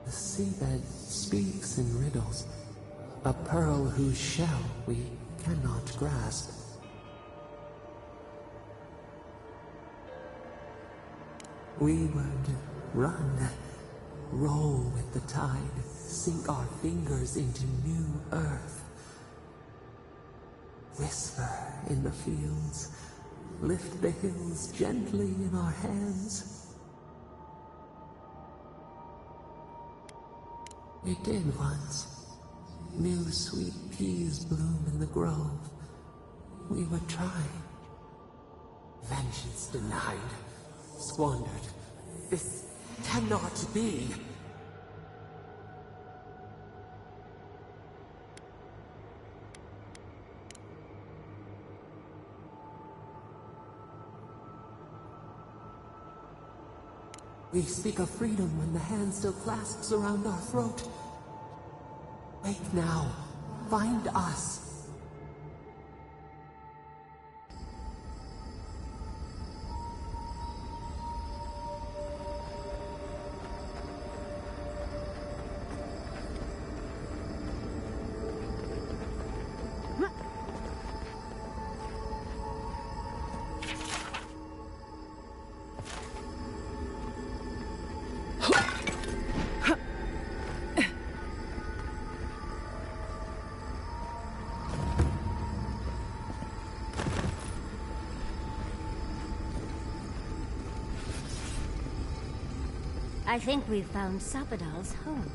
The seabed speaks in riddles, a pearl whose shell we cannot grasp. We would run, roll with the tide, sink our fingers into new earth. Whisper in the fields, lift the hills gently in our hands. We did once. New sweet peas bloom in the grove. We would try. Vengeance denied. Squandered. This cannot be. We speak of freedom when the hand still clasps around our throat. Wake now. Find us. I think we've found Sapadal's home.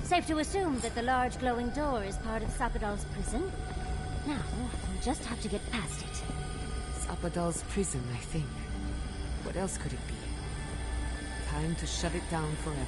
Safe to assume that the large glowing door is part of Sapadal's prison? Now, we'll just have to get past it. Sapadal's prison, I think. What else could it be? Time to shut it down forever.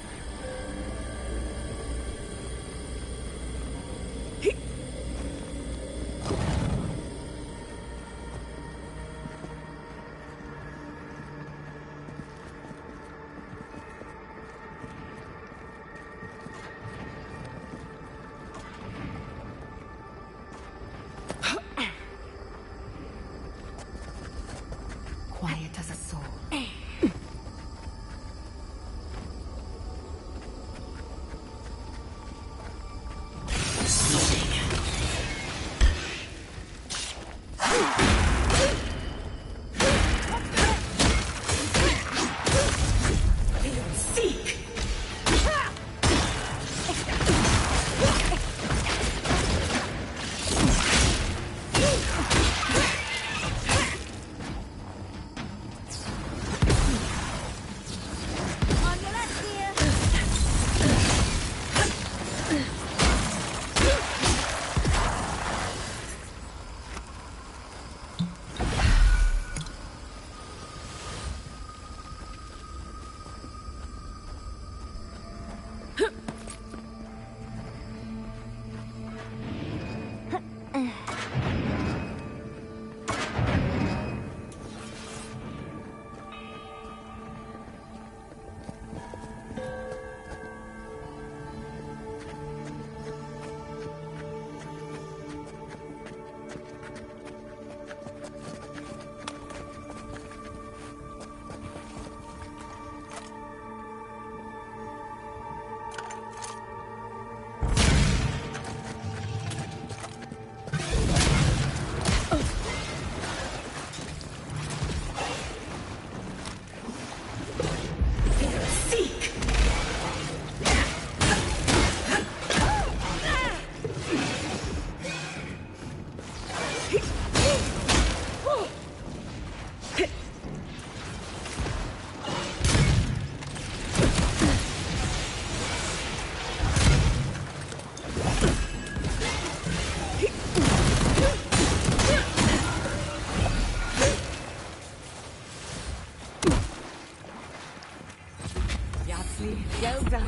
Well done.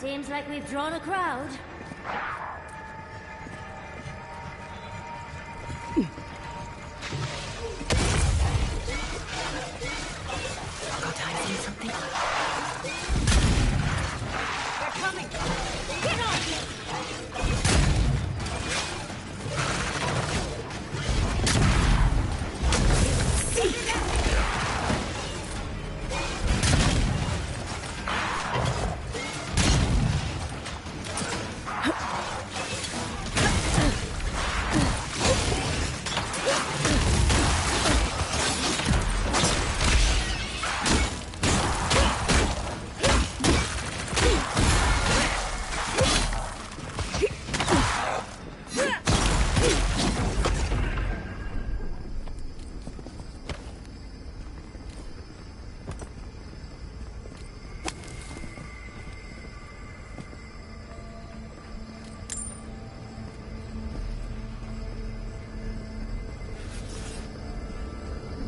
Seems like we've drawn a crowd. Got time to do something? They're coming! Get on!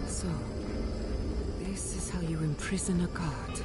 So, this is how you imprison a god.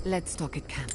Let's talk at camp.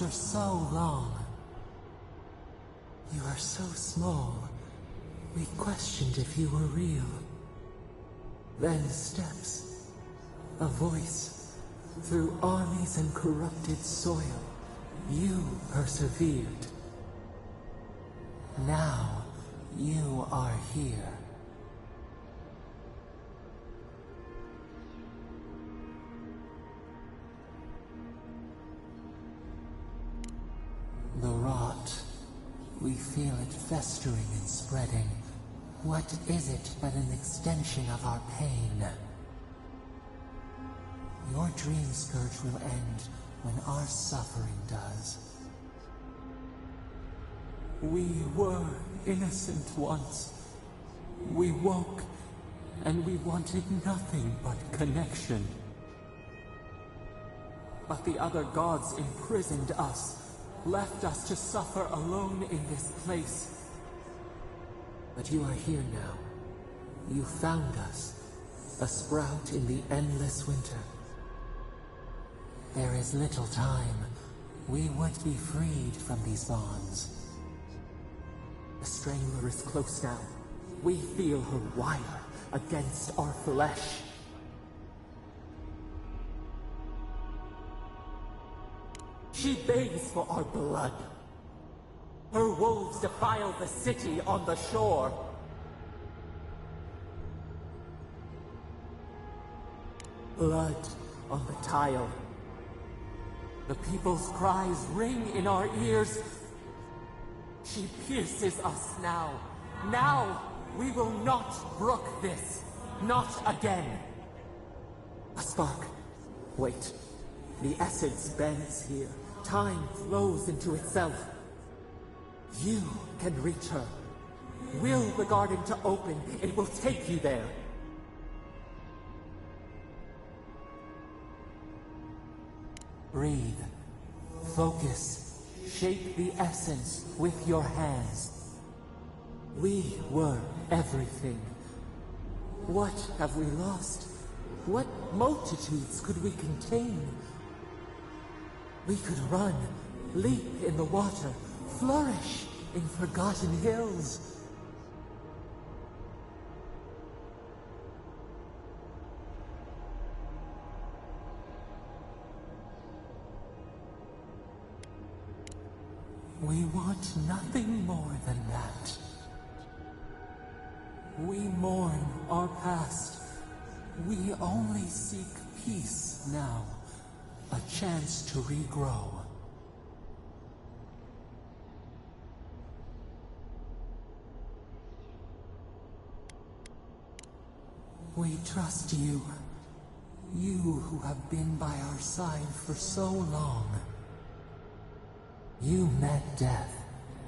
for so long. You are so small. We questioned if you were real. Then steps. A voice. Through armies and corrupted soil, you persevered. Now, you are here. The wrought. We feel it festering and spreading. What is it but an extension of our pain? Your dream scourge will end when our suffering does. We were innocent once. We woke, and we wanted nothing but connection. But the other gods imprisoned us, left us to suffer alone in this place. But you are here now. You found us, a sprout in the endless winter. There is little time. We would be freed from these bonds. The Strangler is close now. We feel her wire against our flesh. She begs for our blood. Her wolves defile the city on the shore. Blood on the tile. The people's cries ring in our ears. She pierces us now. Now, we will not brook this. Not again. A spark. Wait. The essence bends here. Time flows into itself. You can reach her. Will the garden to open, it will take you there. Breathe. Focus. Shape the essence with your hands. We were everything. What have we lost? What multitudes could we contain? We could run, leap in the water, flourish in forgotten hills. We want nothing more than that. We mourn our past. We only seek peace now. A chance to regrow. We trust you. You who have been by our side for so long. You met death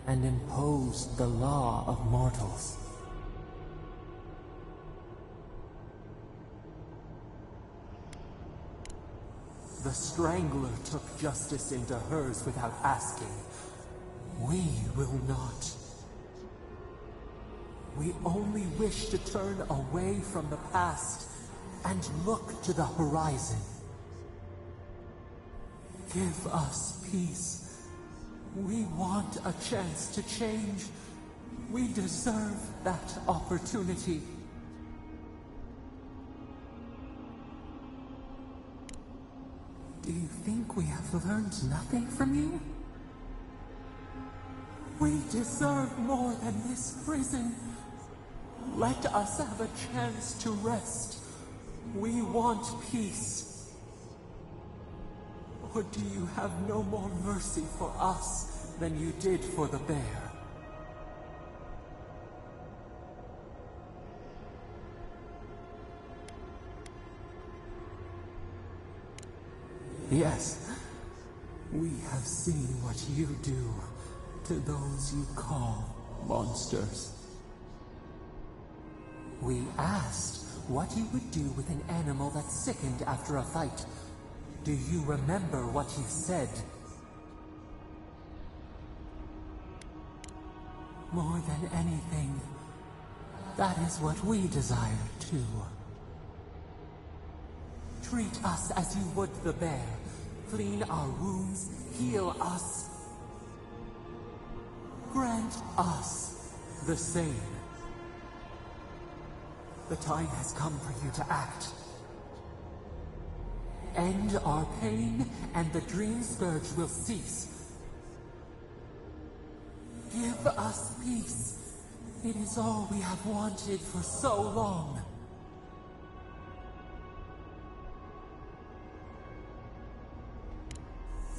and imposed the law of mortals. The Strangler took justice into hers without asking. We will not. We only wish to turn away from the past and look to the horizon. Give us peace. We want a chance to change. We deserve that opportunity. Do you think we have learned nothing from you? We deserve more than this prison. Let us have a chance to rest. We want peace. Or do you have no more mercy for us than you did for the bear? Yes, we have seen what you do to those you call monsters. We asked what you would do with an animal that sickened after a fight. Do you remember what you said? More than anything, that is what we desire too. Treat us as you would the bear. clean our wounds, heal us. Grant us the same. The time has come for you to act. End our pain, and the dream scourge will cease. Give us peace. It is all we have wanted for so long.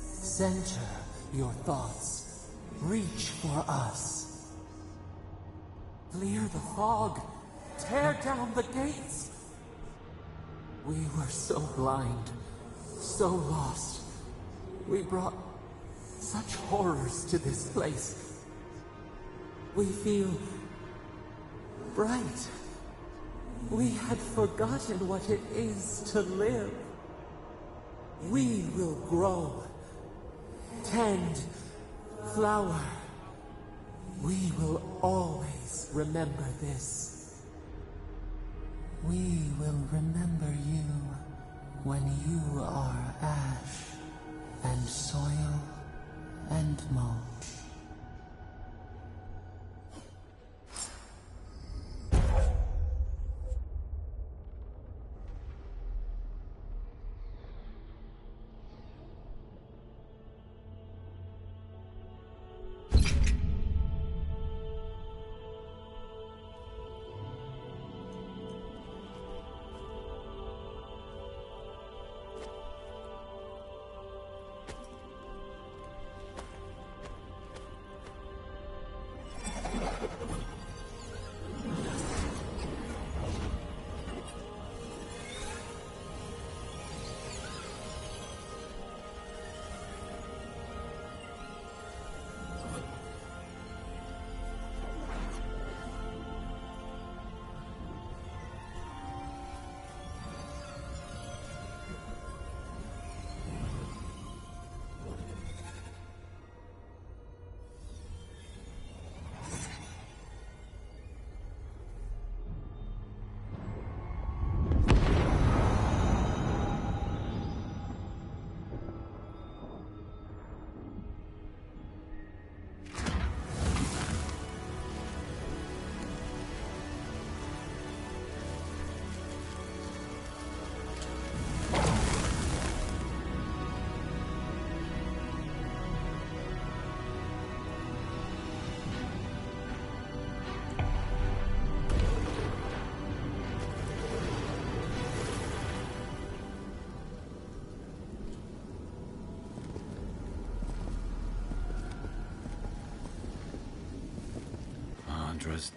Center your thoughts. Reach for us. Clear the fog. Tear down the gates. We were so blind, so lost. We brought such horrors to this place. We feel bright. We had forgotten what it is to live. We will grow, tend, flower. We will always remember this. We will remember you when you are ash and soil and mold.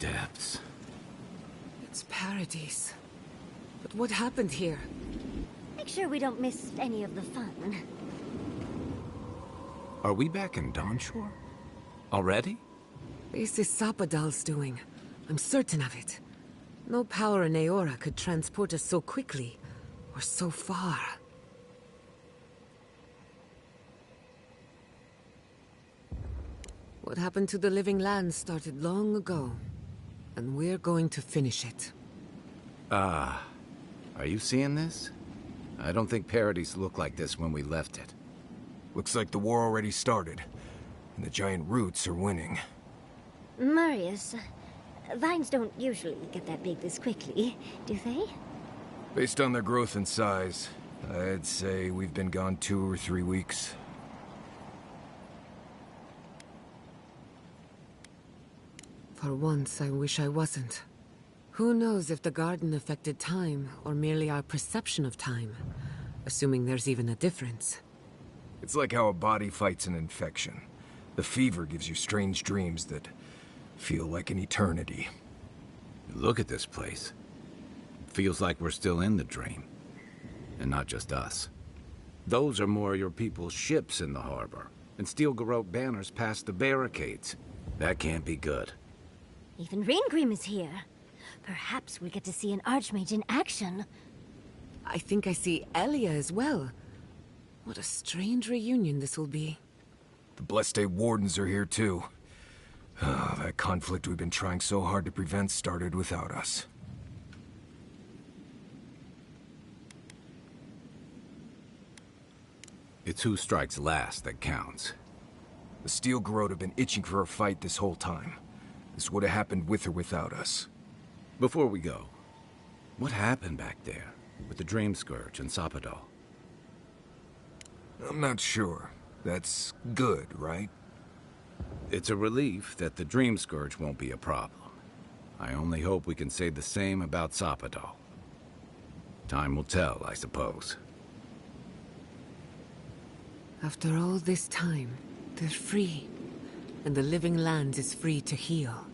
Depths. It's paradise. But what happened here? Make sure we don't miss any of the fun. Are we back in Dawnshore? Already? This is Sapadal's doing. I'm certain of it. No power in Eora could transport us so quickly, or so far. What happened to the living land started long ago. And we're going to finish it. Are you seeing this? I don't think Paradise looked like this when we left it. Looks like the war already started, and the giant roots are winning. Marius, vines don't usually get that big this quickly, do they? Based on their growth and size, I'd say we've been gone 2 or 3 weeks. For once, I wish I wasn't. Who knows if the garden affected time, or merely our perception of time? Assuming there's even a difference. It's like how a body fights an infection. The fever gives you strange dreams that feel like an eternity. Look at this place. It feels like we're still in the dream. And not just us. Those are more your people's ships in the harbor, and steel garrote banners past the barricades. That can't be good. Even Reingrim is here. Perhaps we'll get to see an Archmage in action. I think I see Elia as well. What a strange reunion this will be. The Blessed Wardens are here too. That conflict we've been trying so hard to prevent started without us. It's who strikes last that counts. The Steel Garrote have been itching for a fight this whole time. This would have happened with or without us. Before we go, what happened back there with the Dream Scourge and Sapadal? I'm not sure. That's good, right? It's a relief that the Dream Scourge won't be a problem. I only hope we can say the same about Sapadal. Time will tell, I suppose. After all this time, they're free. And the living land is free to heal.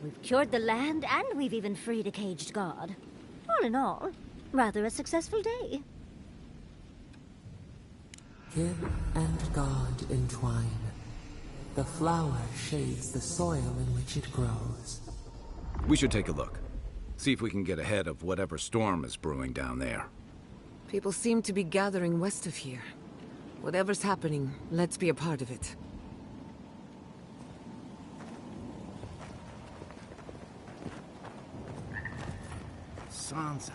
We've cured the land, and we've even freed a caged god. All in all, rather a successful day. Kid and god entwine. The flower shades the soil in which it grows. We should take a look. See if we can get ahead of whatever storm is brewing down there. People seem to be gathering west of here. Whatever's happening, let's be a part of it. Sansa.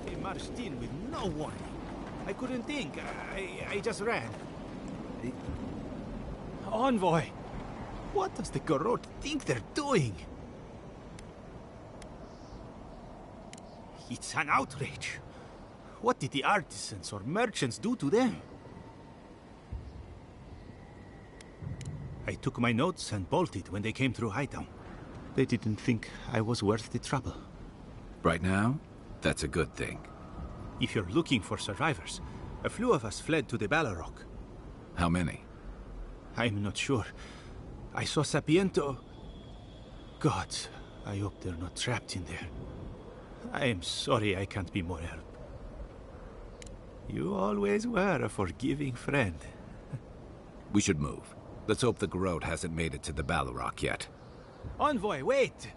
He marched in with no warning. I couldn't think. I just ran. Envoy! What does the Garrote think they're doing? It's an outrage. What did the artisans or merchants do to them? I took my notes and bolted when they came through Hightown. They didn't think I was worth the trouble. Right now, that's a good thing. If you're looking for survivors, a few of us fled to the Balrog. How many? I'm not sure. I saw Sapiento. Gods, I hope they're not trapped in there. I am sorry I can't be more help. You always were a forgiving friend. We should move. Let's hope the Garrote hasn't made it to the Balrog yet. Envoy, wait!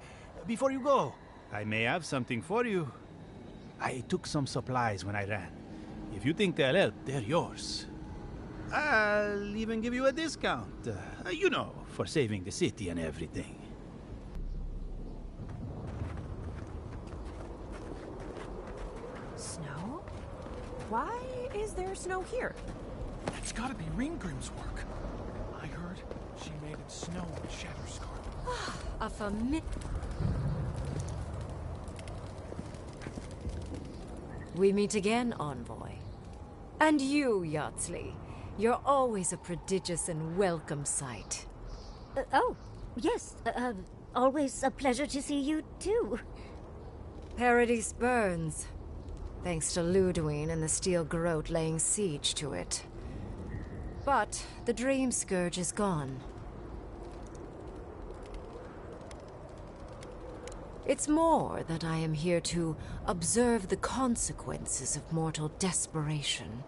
Before you go, I may have something for you. I took some supplies when I ran. If you think they'll help, they're yours. I'll even give you a discount. You know, for saving the city and everything. Snow? Why is there snow here? That's gotta be Ringgrim's work. I heard she made it snow in Shatterscar. A familiar. We meet again, Envoy. And you, Yardsley. You're always a prodigious and welcome sight. Oh, yes. Always a pleasure to see you, too. Paradise burns. Thanks to Ludwine and the Steel Garrote laying siege to it. But the Dream Scourge is gone. It's more that I am here to observe the consequences of mortal desperation.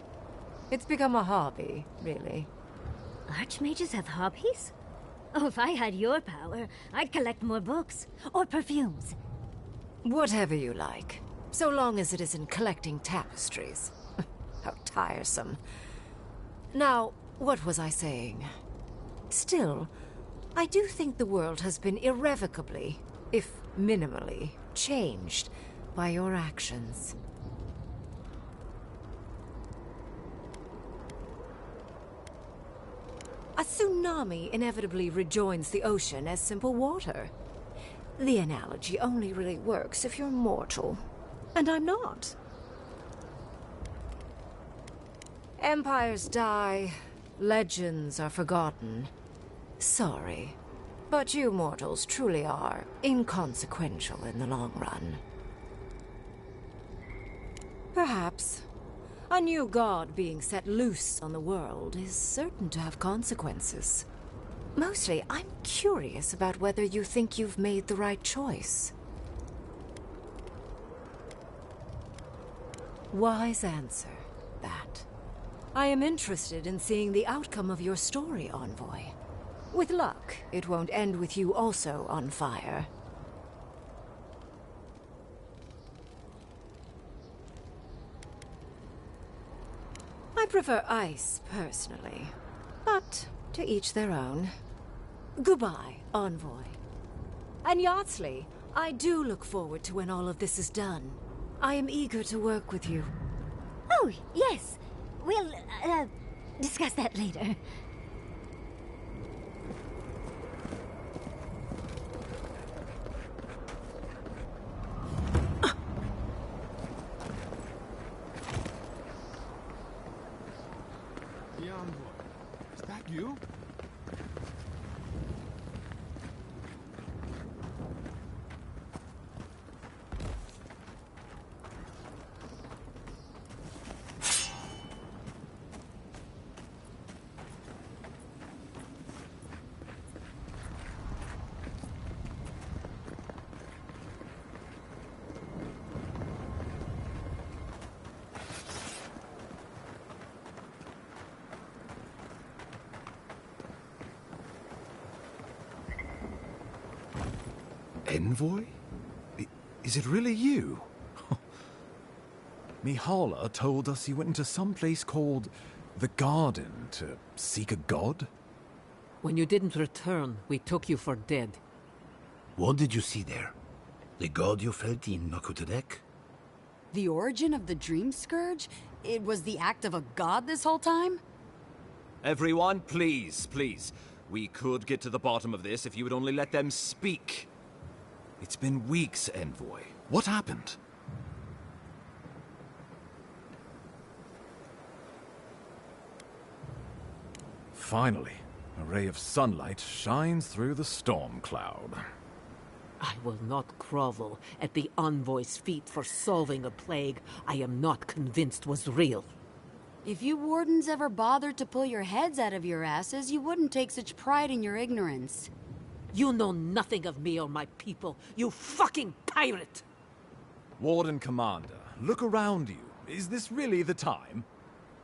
It's become a hobby, really. Archmages have hobbies? Oh, if I had your power, I'd collect more books. Or perfumes. Whatever you like. So long as it isn't collecting tapestries. How tiresome. Now, what was I saying? Still, I do think the world has been irrevocably, if minimally, changed by your actions. A tsunami inevitably rejoins the ocean as simple water. The analogy only really works if you're mortal. And I'm not. Empires die, legends are forgotten. Sorry, but you mortals truly are inconsequential in the long run. Perhaps. A new god being set loose on the world is certain to have consequences. Mostly, I'm curious about whether you think you've made the right choice. Wise answer, that. I am interested in seeing the outcome of your story, Envoy. With luck, it won't end with you also on fire. I prefer ice, personally. But to each their own. Goodbye, Envoy. And Yardsley, I do look forward to when all of this is done. I am eager to work with you. Oh, yes. We'll, discuss that later. The envoy. Is that you? Envoy? Is it really you? Mihala told us you went into some place called the Garden to seek a god? When you didn't return, we took you for dead. What did you see there? The god you felt in Nakutadek? The origin of the Dream Scourge? It was the act of a god this whole time? Everyone, please, please. We could get to the bottom of this if you would only let them speak. It's been weeks, Envoy. What happened? Finally, a ray of sunlight shines through the storm cloud. I will not grovel at the envoy's feet for solving a plague I am not convinced was real. If you wardens ever bothered to pull your heads out of your asses, you wouldn't take such pride in your ignorance. You know nothing of me or my people, you fucking pirate! Warden Commander, look around you. Is this really the time?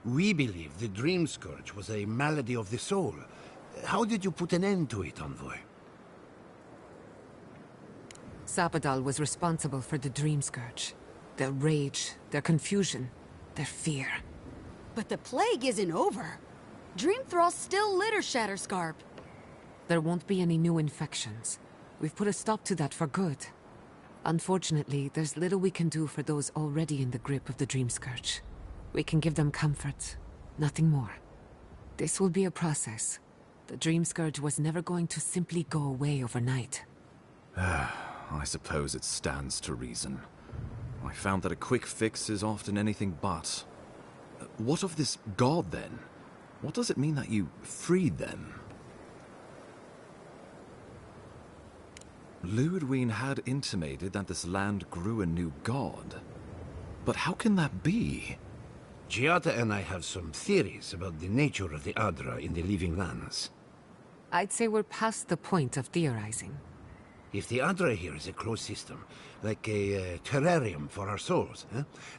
We believe the Dream Scourge was a malady of the soul. How did you put an end to it, Envoy? Sapadal was responsible for the Dream Scourge. Their rage, their confusion, their fear. But the plague isn't over. Dream Thrall still litter Shatterscarp. There won't be any new infections. We've put a stop to that for good. Unfortunately, there's little we can do for those already in the grip of the Dream Scourge. We can give them comfort, nothing more. This will be a process. The Dream Scourge was never going to simply go away overnight. I suppose it stands to reason. I found that a quick fix is often anything but. What of this god, then? What does it mean that you freed them? Ludwine had intimated that this land grew a new god. But how can that be? Giata and I have some theories about the nature of the Adra in the Living Lands. I'd say we're past the point of theorizing. If the Adra here is a closed system, like a terrarium for our souls,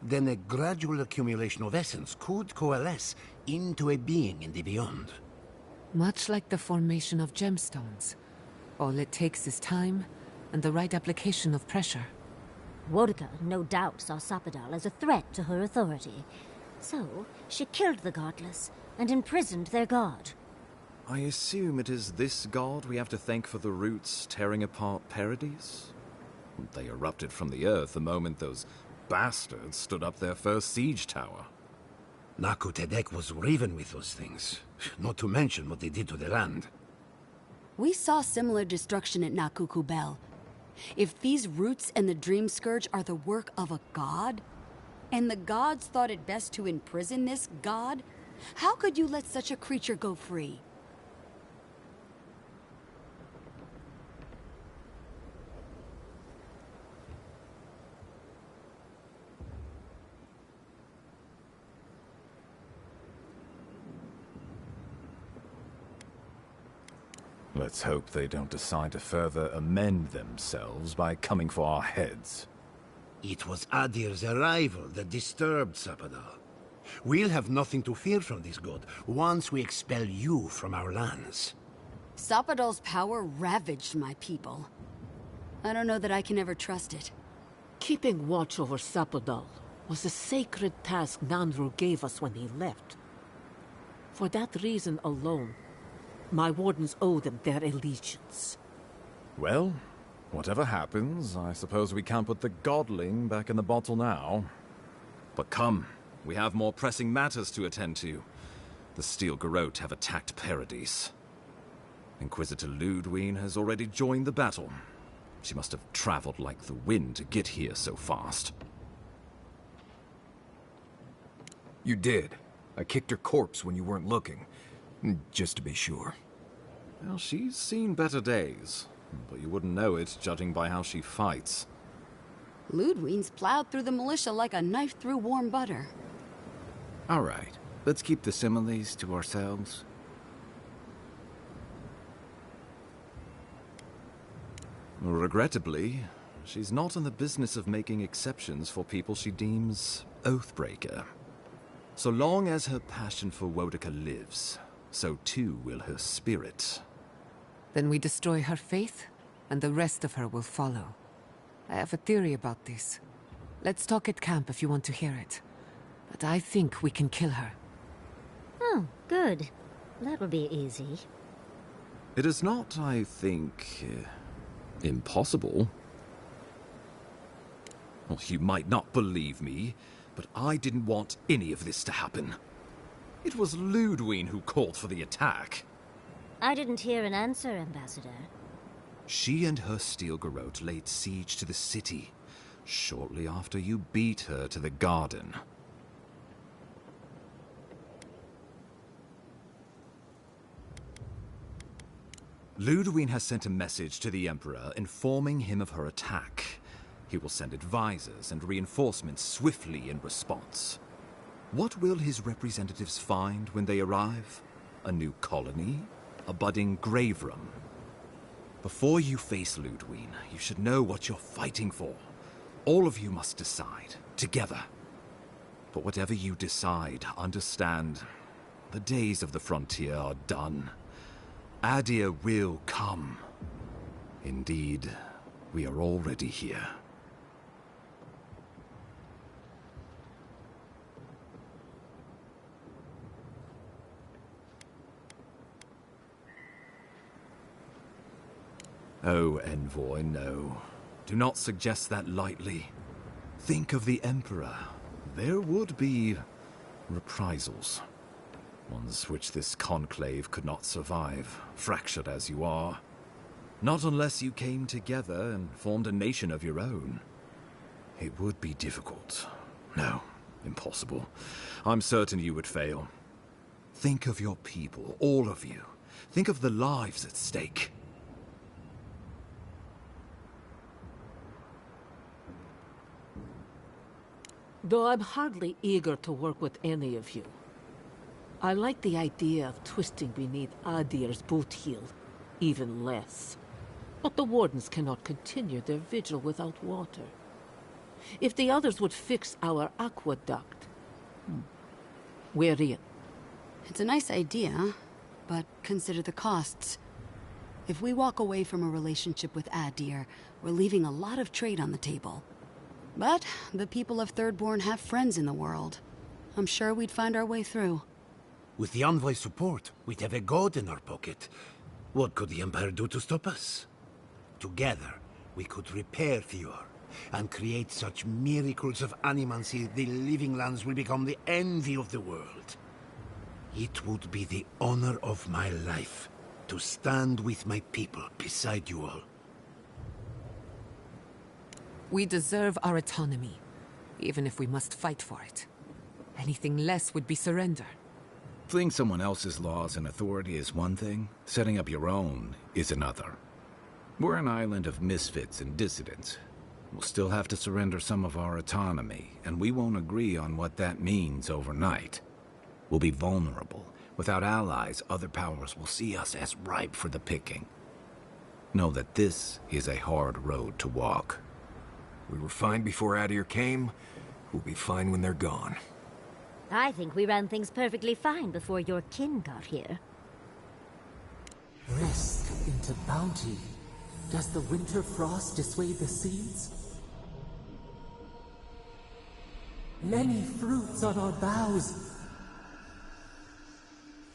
then a gradual accumulation of essence could coalesce into a being in the beyond. Much like the formation of gemstones. All it takes is time and the right application of pressure. Wodka no doubt saw Sapadal as a threat to her authority. So, she killed the godless and imprisoned their god. I assume it is this god we have to thank for the roots tearing apart Paradise? They erupted from the earth the moment those bastards stood up their first siege tower. Nakutadek was riven with those things, not to mention what they did to the land. We saw similar destruction at Nakuku Bell. If these roots and the Dream Scourge are the work of a god, and the gods thought it best to imprison this god, how could you let such a creature go free? Let's hope they don't decide to further amend themselves by coming for our heads. It was Adir's arrival that disturbed Sapadal. We'll have nothing to fear from this god once we expel you from our lands. Sapadal's power ravaged my people. I don't know that I can ever trust it. Keeping watch over Sapadal was a sacred task Nandru gave us when he left. For that reason alone, my wardens owe them their allegiance. Well, whatever happens, I suppose we can't put the godling back in the bottle now. But come, We have more pressing matters to attend to. The Steel Garrote have attacked Paradise. Inquisitor Ludwig has already joined the battle. She must have traveled like the wind to get here so fast. You did. I kicked her corpse when you weren't looking. Just to be sure. Well, she's seen better days. But you wouldn't know it, judging by how she fights. Ludwig's plowed through the militia like a knife through warm butter. All right, let's keep the similes to ourselves. Regrettably, she's not in the business of making exceptions for people she deems Oathbreaker. So long as her passion for Wodica lives, so too will her spirit. Then we destroy her faith, and the rest of her will follow. I have a theory about this. Let's talk at camp if you want to hear it. But I think we can kill her. Oh, good. That'll be easy. It is not, I think, impossible. Well, you might not believe me, but I didn't want any of this to happen. It was Ludwig who called for the attack. I didn't hear an answer, Ambassador. She and her Steel Garrote laid siege to the city, shortly after you beat her to the garden. Ludwig has sent a message to the Emperor informing him of her attack. He will send advisors and reinforcements swiftly in response. What will his representatives find when they arrive? A new colony? A budding grave room? Before you face Ludwig, you should know what you're fighting for. All of you must decide, together. But whatever you decide, understand, the days of the frontier are done. Adir will come. Indeed, we are already here. Oh, envoy, no. Do not suggest that lightly. Think of the Emperor. There would be reprisals. Ones which this conclave could not survive, fractured as you are. Not unless you came together and formed a nation of your own. It would be difficult. No, impossible. I'm certain you would fail. Think of your people, all of you. Think of the lives at stake. Though I'm hardly eager to work with any of you. I like the idea of twisting beneath Adir's boot heel, even less. But the Wardens cannot continue their vigil without water. If the others would fix our aqueduct, we're in. It's a nice idea, but consider the costs. If we walk away from a relationship with Adir, we're leaving a lot of trade on the table. But the people of Thirdborn have friends in the world. I'm sure we'd find our way through. With the envoy's support, we'd have a god in our pocket. What could the Empire do to stop us? Together, we could repair Theor, and create such miracles of animancy the living lands will become the envy of the world. It would be the honor of my life to stand with my people beside you all. We deserve our autonomy, even if we must fight for it. Anything less would be surrender. Fleeing someone else's laws and authority is one thing, setting up your own is another. We're an island of misfits and dissidents. We'll still have to surrender some of our autonomy, and we won't agree on what that means overnight. We'll be vulnerable. Without allies, other powers will see us as ripe for the picking. Know that this is a hard road to walk. We were fine before Adir came. We'll be fine when they're gone. I think we ran things perfectly fine before your kin got here. Risk into bounty. Does the winter frost dissuade the seeds? Many fruits on our boughs.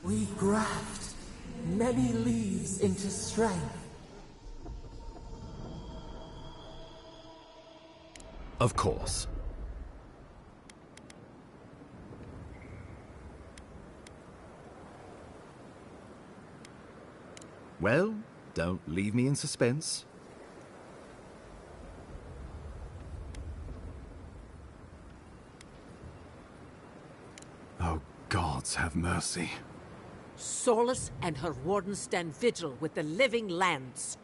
We graft many leaves into strength. Of course. Well, don't leave me in suspense. Oh, gods have mercy. Solus and her wardens stand vigil with the living lands.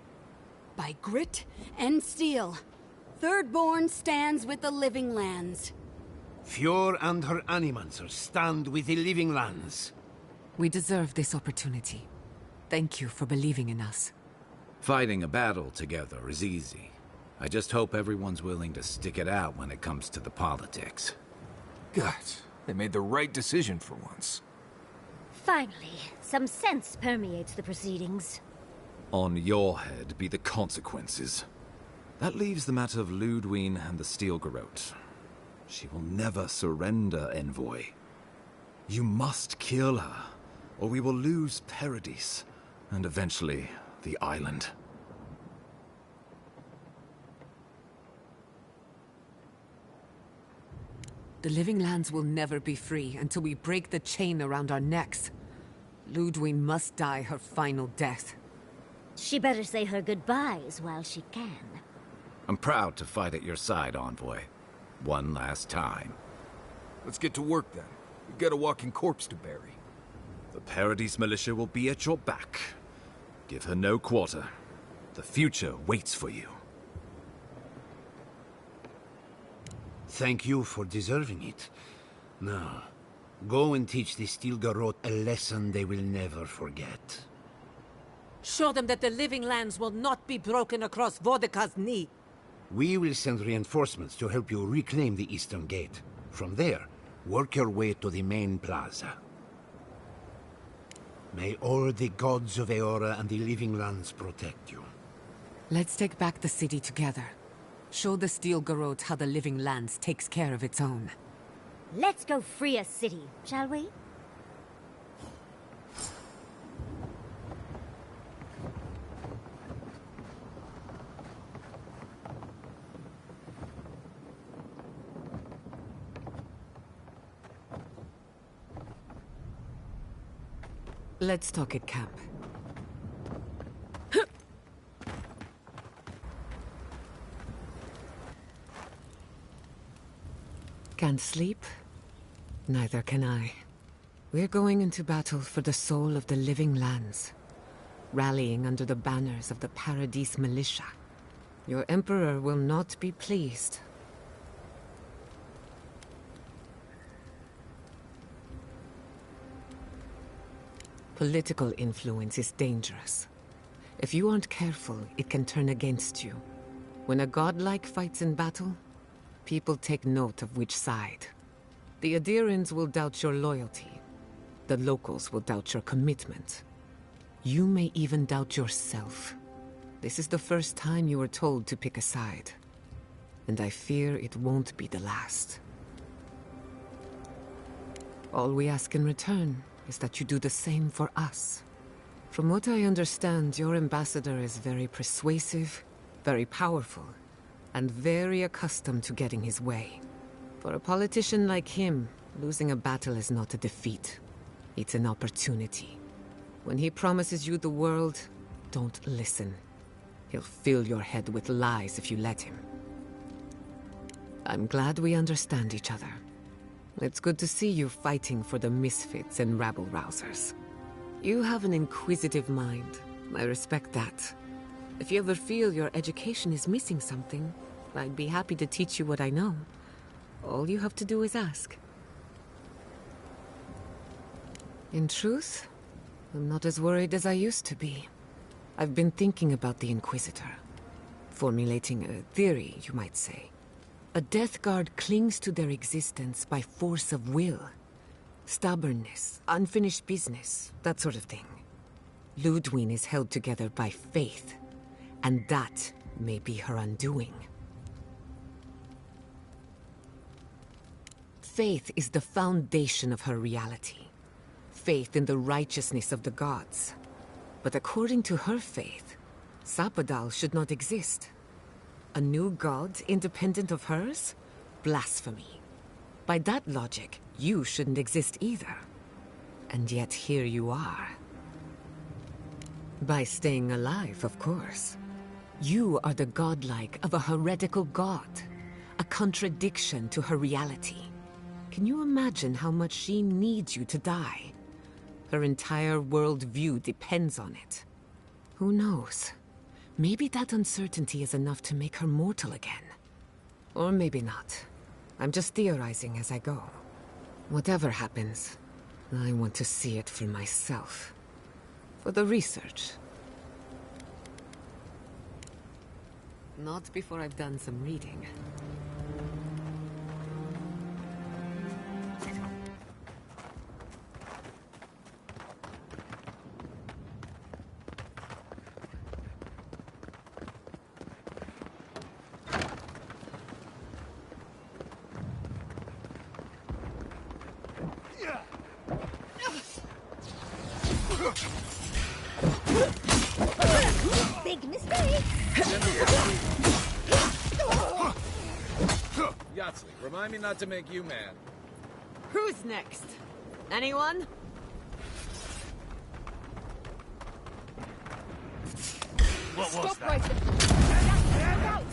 By grit and steel, Thirdborn stands with the living lands. Fjord and her animancers stand with the living lands. We deserve this opportunity. Thank you for believing in us. Fighting a battle together is easy. I just hope everyone's willing to stick it out when it comes to the politics. God, they made the right decision for once. Finally, some sense permeates the proceedings. On your head be the consequences. That leaves the matter of Ludwine and the Steel Garrote. She will never surrender, envoy. You must kill her, or we will lose Paradis, and eventually the island. The living lands will never be free until we break the chain around our necks. Ludwine must die her final death. She better say her goodbyes while she can. I'm proud to fight at your side, envoy. One last time. Let's get to work then. We've got a walking corpse to bury. The Paradis militia will be at your back. Give her no quarter. The future waits for you. Thank you for deserving it. Now, go and teach the Steel Garrote a lesson they will never forget. Show them that the living lands will not be broken across Vodka's knee. We will send reinforcements to help you reclaim the Eastern Gate. From there, work your way to the main plaza. May all the gods of Eora and the living lands protect you. Let's take back the city together. Show the Steel Garrote how the living lands takes care of its own. Let's go free a city, shall we? Let's talk at camp. Can't sleep? Neither can I. We're going into battle for the soul of the living lands, rallying under the banners of the Paradis militia. Your Emperor will not be pleased. Political influence is dangerous. If you aren't careful, it can turn against you. When a godlike fights in battle, people take note of which side. The Adherents will doubt your loyalty. The locals will doubt your commitment. You may even doubt yourself. This is the first time you were told to pick a side. And I fear it won't be the last. All we ask in return is that you do the same for us. From what I understand, your ambassador is very persuasive, very powerful, and very accustomed to getting his way. For a politician like him, losing a battle is not a defeat. It's an opportunity. When he promises you the world, don't listen. He'll fill your head with lies if you let him. I'm glad we understand each other. It's good to see you fighting for the misfits and rabble-rousers. You have an inquisitive mind. I respect that. If you ever feel your education is missing something, I'd be happy to teach you what I know. All you have to do is ask. In truth, I'm not as worried as I used to be. I've been thinking about the Inquisitor. Formulating a theory, you might say. A Death Guard clings to their existence by force of will. Stubbornness, unfinished business, that sort of thing. Ludwine is held together by faith, and that may be her undoing. Faith is the foundation of her reality. Faith in the righteousness of the gods. But according to her faith, Sapadal should not exist. A new god independent of hers? Blasphemy. By that logic, you shouldn't exist either. And yet here you are. By staying alive, of course. You are the godlike of a heretical god. A contradiction to her reality. Can you imagine how much she needs you to die? Her entire worldview depends on it. Who knows? Maybe that uncertainty is enough to make her mortal again. Or maybe not. I'm just theorizing as I go. Whatever happens, I want to see it for myself. For the research. Not before I've done some reading. Big mistake! Yahtzee, remind me not to make you mad. Who's next? Anyone? What was Stop that? right there! Look out!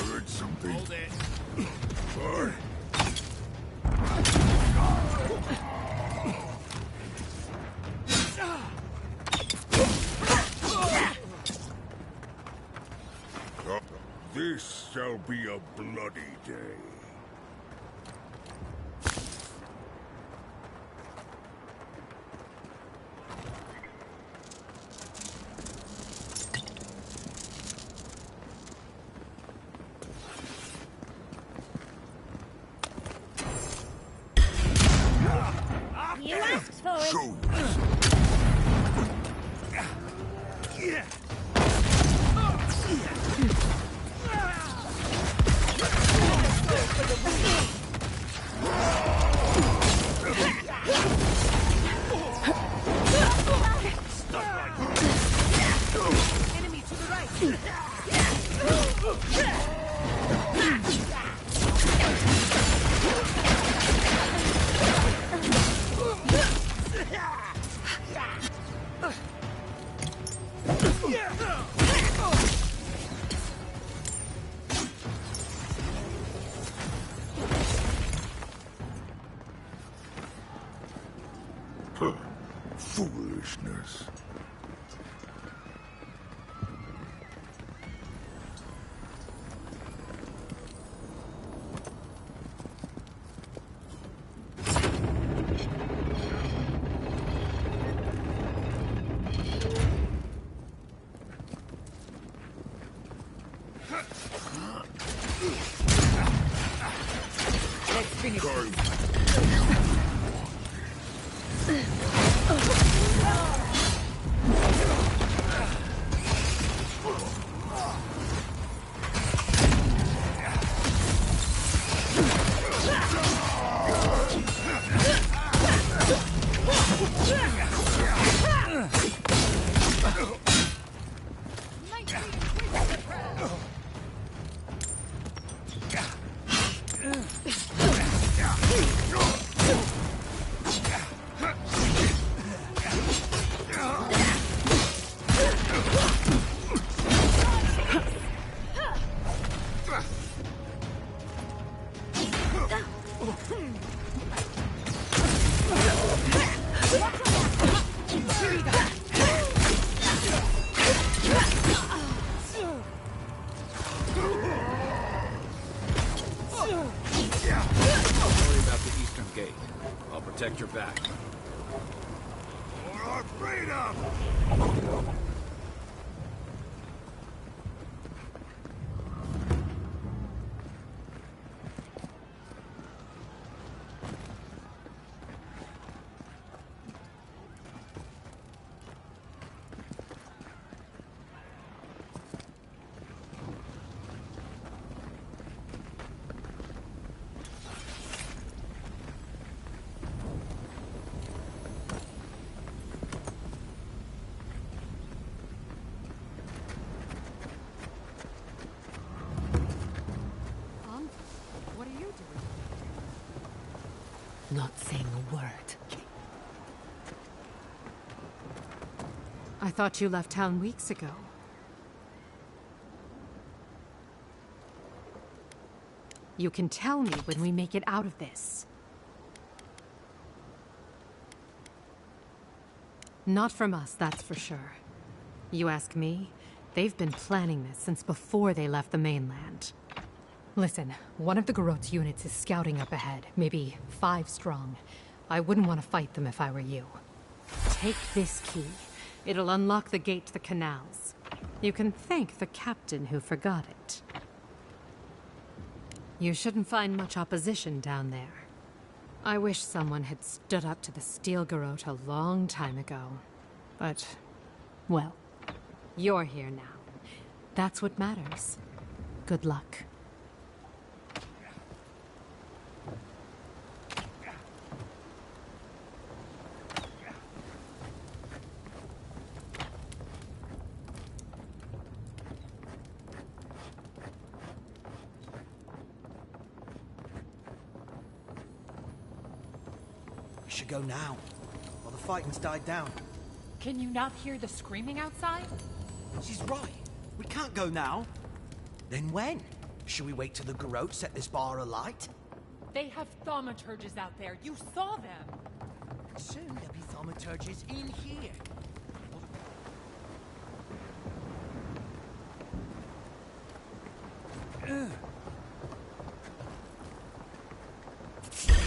Heard something. Hold it. Or this shall be a bloody day. You asked for it! Show Yeah. Enemy to the right! Foolishness. Let's finish Time. Protect your back. For our freedom! not saying a word. I thought you left town weeks ago. You can tell me when we make it out of this. Not from us, that's for sure. You ask me, they've been planning this since before they left the mainland. Listen, one of the Garrote's units is scouting up ahead, maybe 5 strong. I wouldn't want to fight them if I were you. Take this key. It'll unlock the gate to the canals. You can thank the captain who forgot it. You shouldn't find much opposition down there. I wish someone had stood up to the Steel Garrote a long time ago. But, well, you're here now. That's what matters. Good luck. We should go now, while the fighting's died down. Can you not hear the screaming outside? She's right. We can't go now. Then when? Should we wait till the Garrote set this bar alight? They have thaumaturges out there. You saw them. Soon there'll be thaumaturges in here.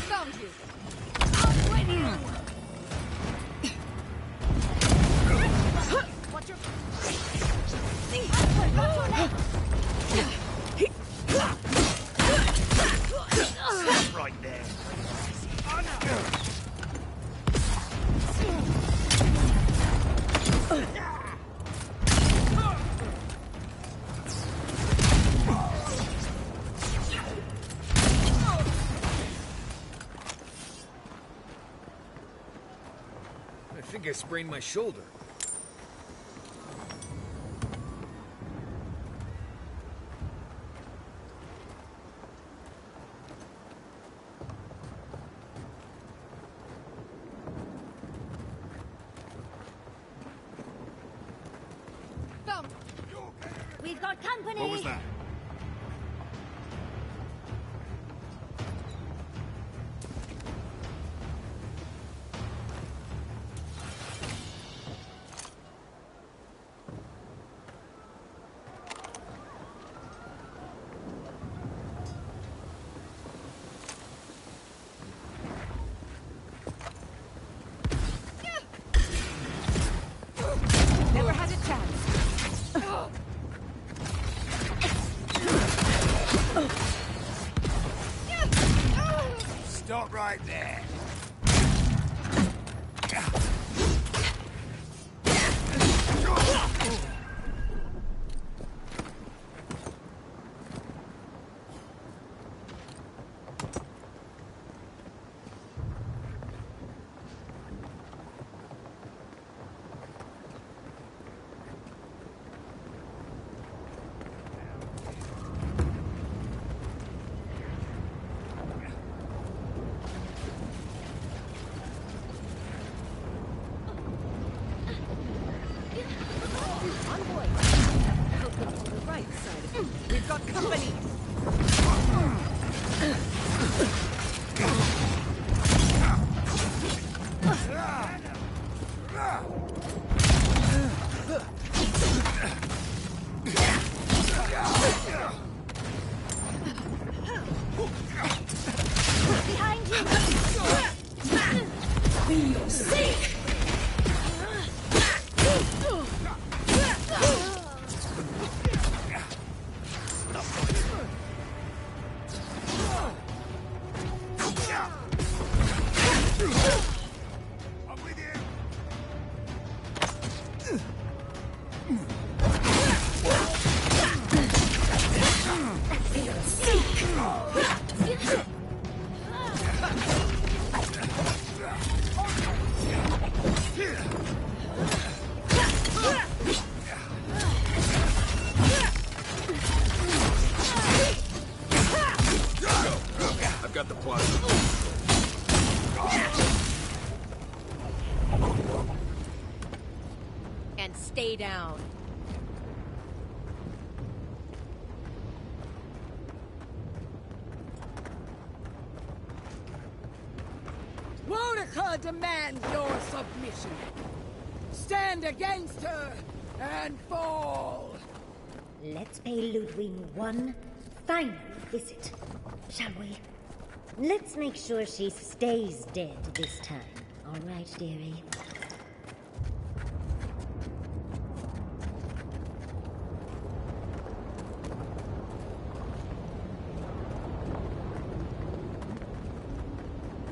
Found you. I'm with you. Watch your... Right there. I think I sprained my shoulder. We've got company! What was that? Never had a chance. Stop right there. Envoy. Welcome to the right side of it. We've got company. Behind you! Seek! I've got the plot. stay down. Would've demands your submission. Stand against her and fall. Let's pay Ludwig one final visit, shall we? Let's make sure she stays dead this time. All right, dearie?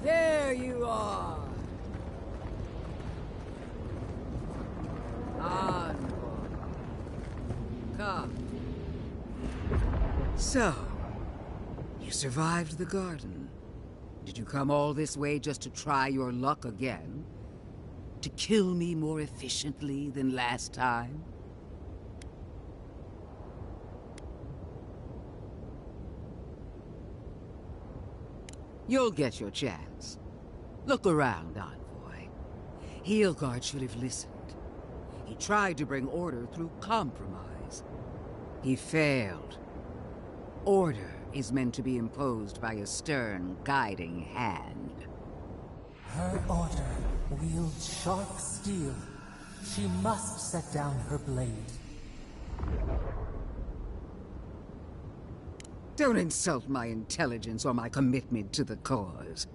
There you are. Envoy. Come. So, you survived the garden. Did you come all this way just to try your luck again? To kill me more efficiently than last time? You'll get your chance. Look around, Envoy. Heelguard should have listened. He tried to bring order through compromise. He failed. Order is meant to be imposed by a stern, guiding hand. Her order wields sharp steel. She must set down her blade. Don't insult my intelligence or my commitment to the cause.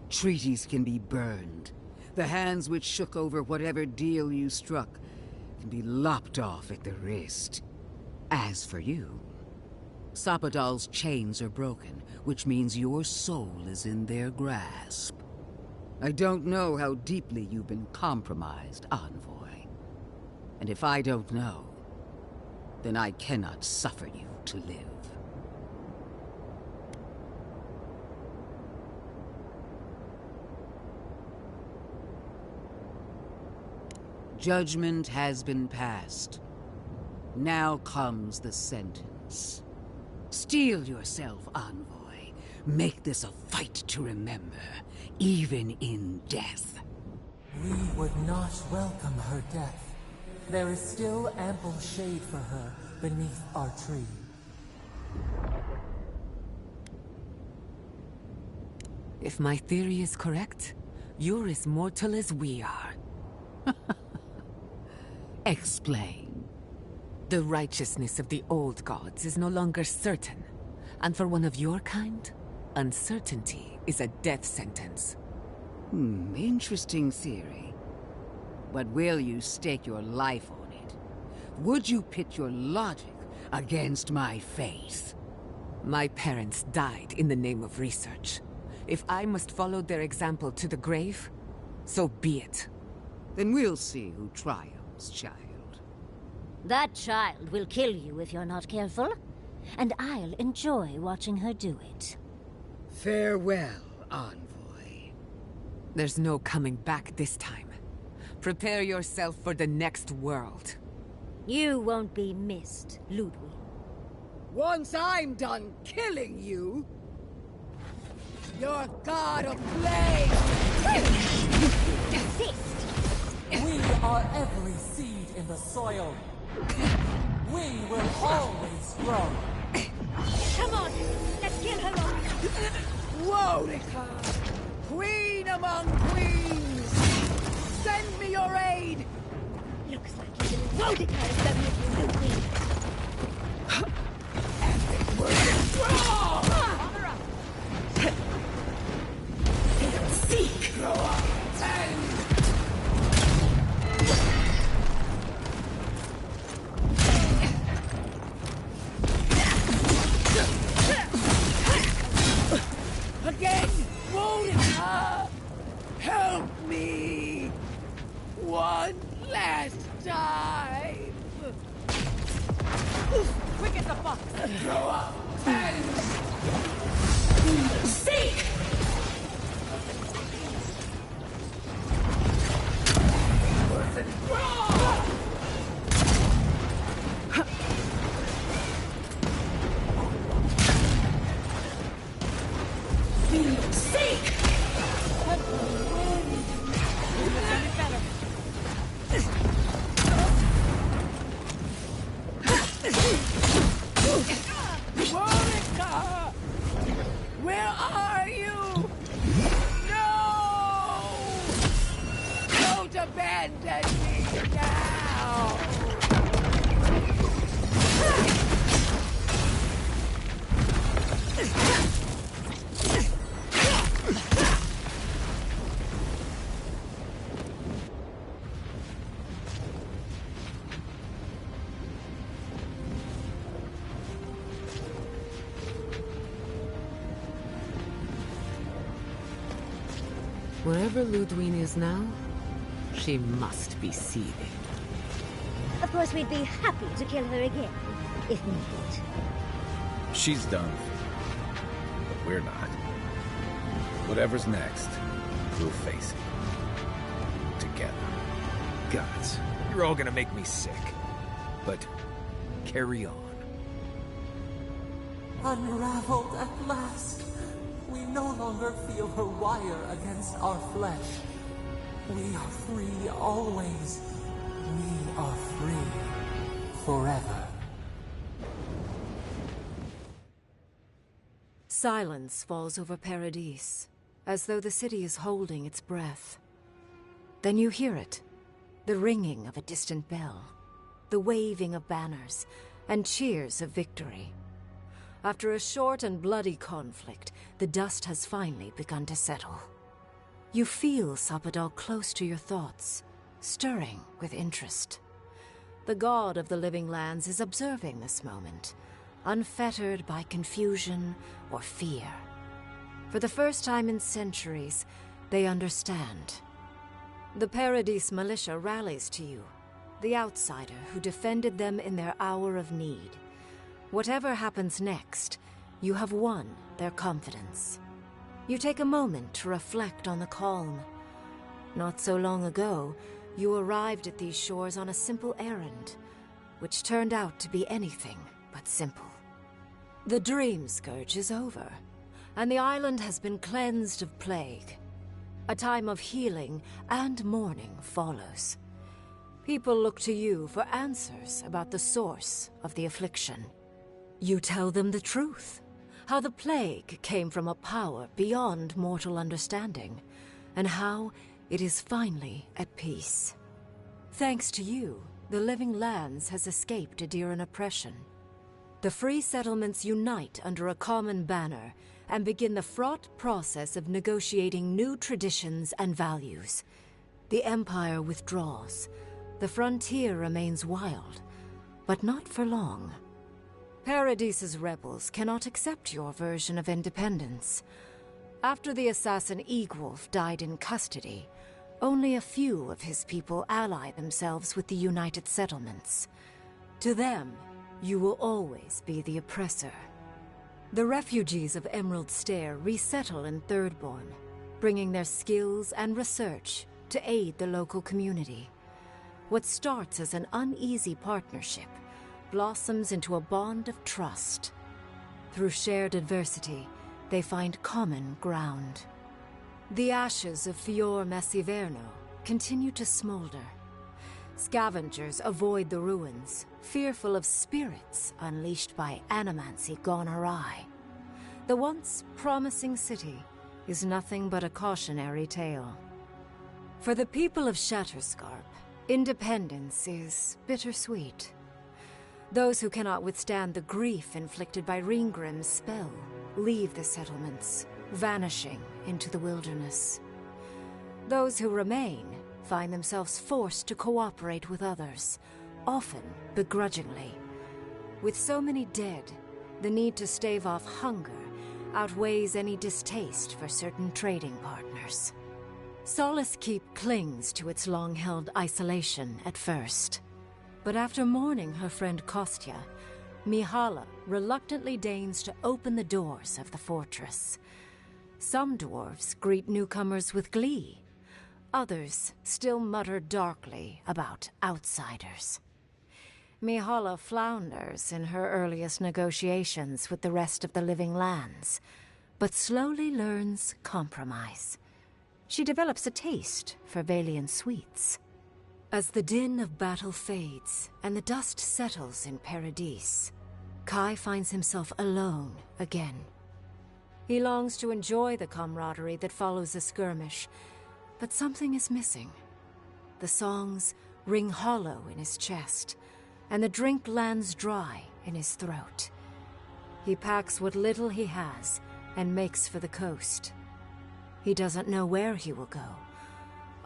Treaties can be burned. The hands which shook over whatever deal you struck can be lopped off at the wrist. As for you, Sapadal's chains are broken, which means your soul is in their grasp. I don't know how deeply you've been compromised, Envoy. And if I don't know, then I cannot suffer you to live. Judgment has been passed. Now comes the sentence. Steel yourself, Envoy. Make this a fight to remember, even in death. We would not welcome her death. There is still ample shade for her beneath our tree. If my theory is correct, you're as mortal as we are. Explain. The righteousness of the old gods is no longer certain. And for one of your kind, uncertainty is a death sentence. Interesting theory. But will you stake your life on it? Would you pit your logic against my faith? My parents died in the name of research. If I must follow their example to the grave, so be it. Then we'll see who triumphs, child. That child will kill you if you're not careful, and I'll enjoy watching her do it. Farewell, Envoy. There's no coming back this time. Prepare yourself for the next world. You won't be missed, Ludwig. Once I'm done killing you, your god of flame! We are every seed in the soil. We will always grow. Come on, let's kill her all. Wodika, queen among queens, send me your aid. Looks like even Wodika is done with you, Ludwig. And they were strong. Armor up. Seek, grow up, and again, Wodika, help me one last time. Quick as a fox. Grow up and seek. Wherever Ludwine is now, she must be seething. Of course, we'd be happy to kill her again, if needed. She's done. But we're not. Whatever's next, we'll face it. Together. Gods, you're all gonna make me sick. But carry on. Unraveled at last. We no longer feel her wire against our flesh. We are free always. We are free forever. Silence falls over Paradise, as though the city is holding its breath. Then you hear it, the ringing of a distant bell, the waving of banners, and cheers of victory. After a short and bloody conflict, the dust has finally begun to settle. You feel Sapadal close to your thoughts, stirring with interest. The god of the living lands is observing this moment, unfettered by confusion or fear. For the first time in centuries, they understand. The Paradise militia rallies to you, the outsider who defended them in their hour of need. Whatever happens next, you have won their confidence. You take a moment to reflect on the calm. Not so long ago, you arrived at these shores on a simple errand, which turned out to be anything but simple. The Dream Scourge is over, and the island has been cleansed of plague. A time of healing and mourning follows. People look to you for answers about the source of the affliction. You tell them the truth, how the plague came from a power beyond mortal understanding, and how it is finally at peace. Thanks to you, the Living Lands has escaped Adiran oppression. The free settlements unite under a common banner and begin the fraught process of negotiating new traditions and values. The Empire withdraws. The frontier remains wild, but not for long. Paradise's rebels cannot accept your version of independence. After the assassin Egwolf died in custody, only a few of his people ally themselves with the United Settlements. To them, you will always be the oppressor. The refugees of Emerald Stair resettle in Thirdborn, bringing their skills and research to aid the local community. What starts as an uneasy partnership blossoms into a bond of trust. Through shared adversity, they find common ground. The ashes of Fior Messiverno continue to smolder. Scavengers avoid the ruins, fearful of spirits unleashed by animancy gone awry. The once promising city is nothing but a cautionary tale. For the people of Shatterscarp, independence is bittersweet. Those who cannot withstand the grief inflicted by Ringgrim's spell leave the settlements, vanishing into the wilderness. Those who remain find themselves forced to cooperate with others, often begrudgingly. With so many dead, the need to stave off hunger outweighs any distaste for certain trading partners. Solace Keep clings to its long-held isolation at first. But after mourning her friend Kostya, Mihala reluctantly deigns to open the doors of the fortress. Some dwarves greet newcomers with glee. Others still mutter darkly about outsiders. Mihala flounders in her earliest negotiations with the rest of the Living Lands, but slowly learns compromise. She develops a taste for Valian sweets. As the din of battle fades and the dust settles in Paradise, Kai finds himself alone again. He longs to enjoy the camaraderie that follows a skirmish, but something is missing. The songs ring hollow in his chest, and the drink lands dry in his throat. He packs what little he has and makes for the coast. He doesn't know where he will go,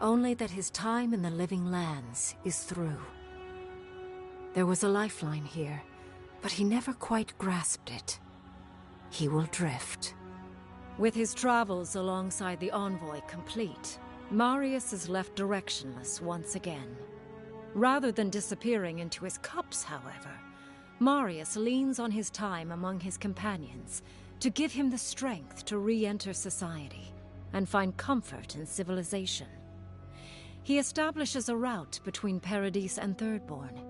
only that his time in the Living Lands is through. There was a lifeline here, but he never quite grasped it. He will drift. With his travels alongside the envoy complete, Marius is left directionless once again. Rather than disappearing into his cups, however, Marius leans on his time among his companions to give him the strength to re-enter society and find comfort in civilization. He establishes a route between Paradise and Thirdborn,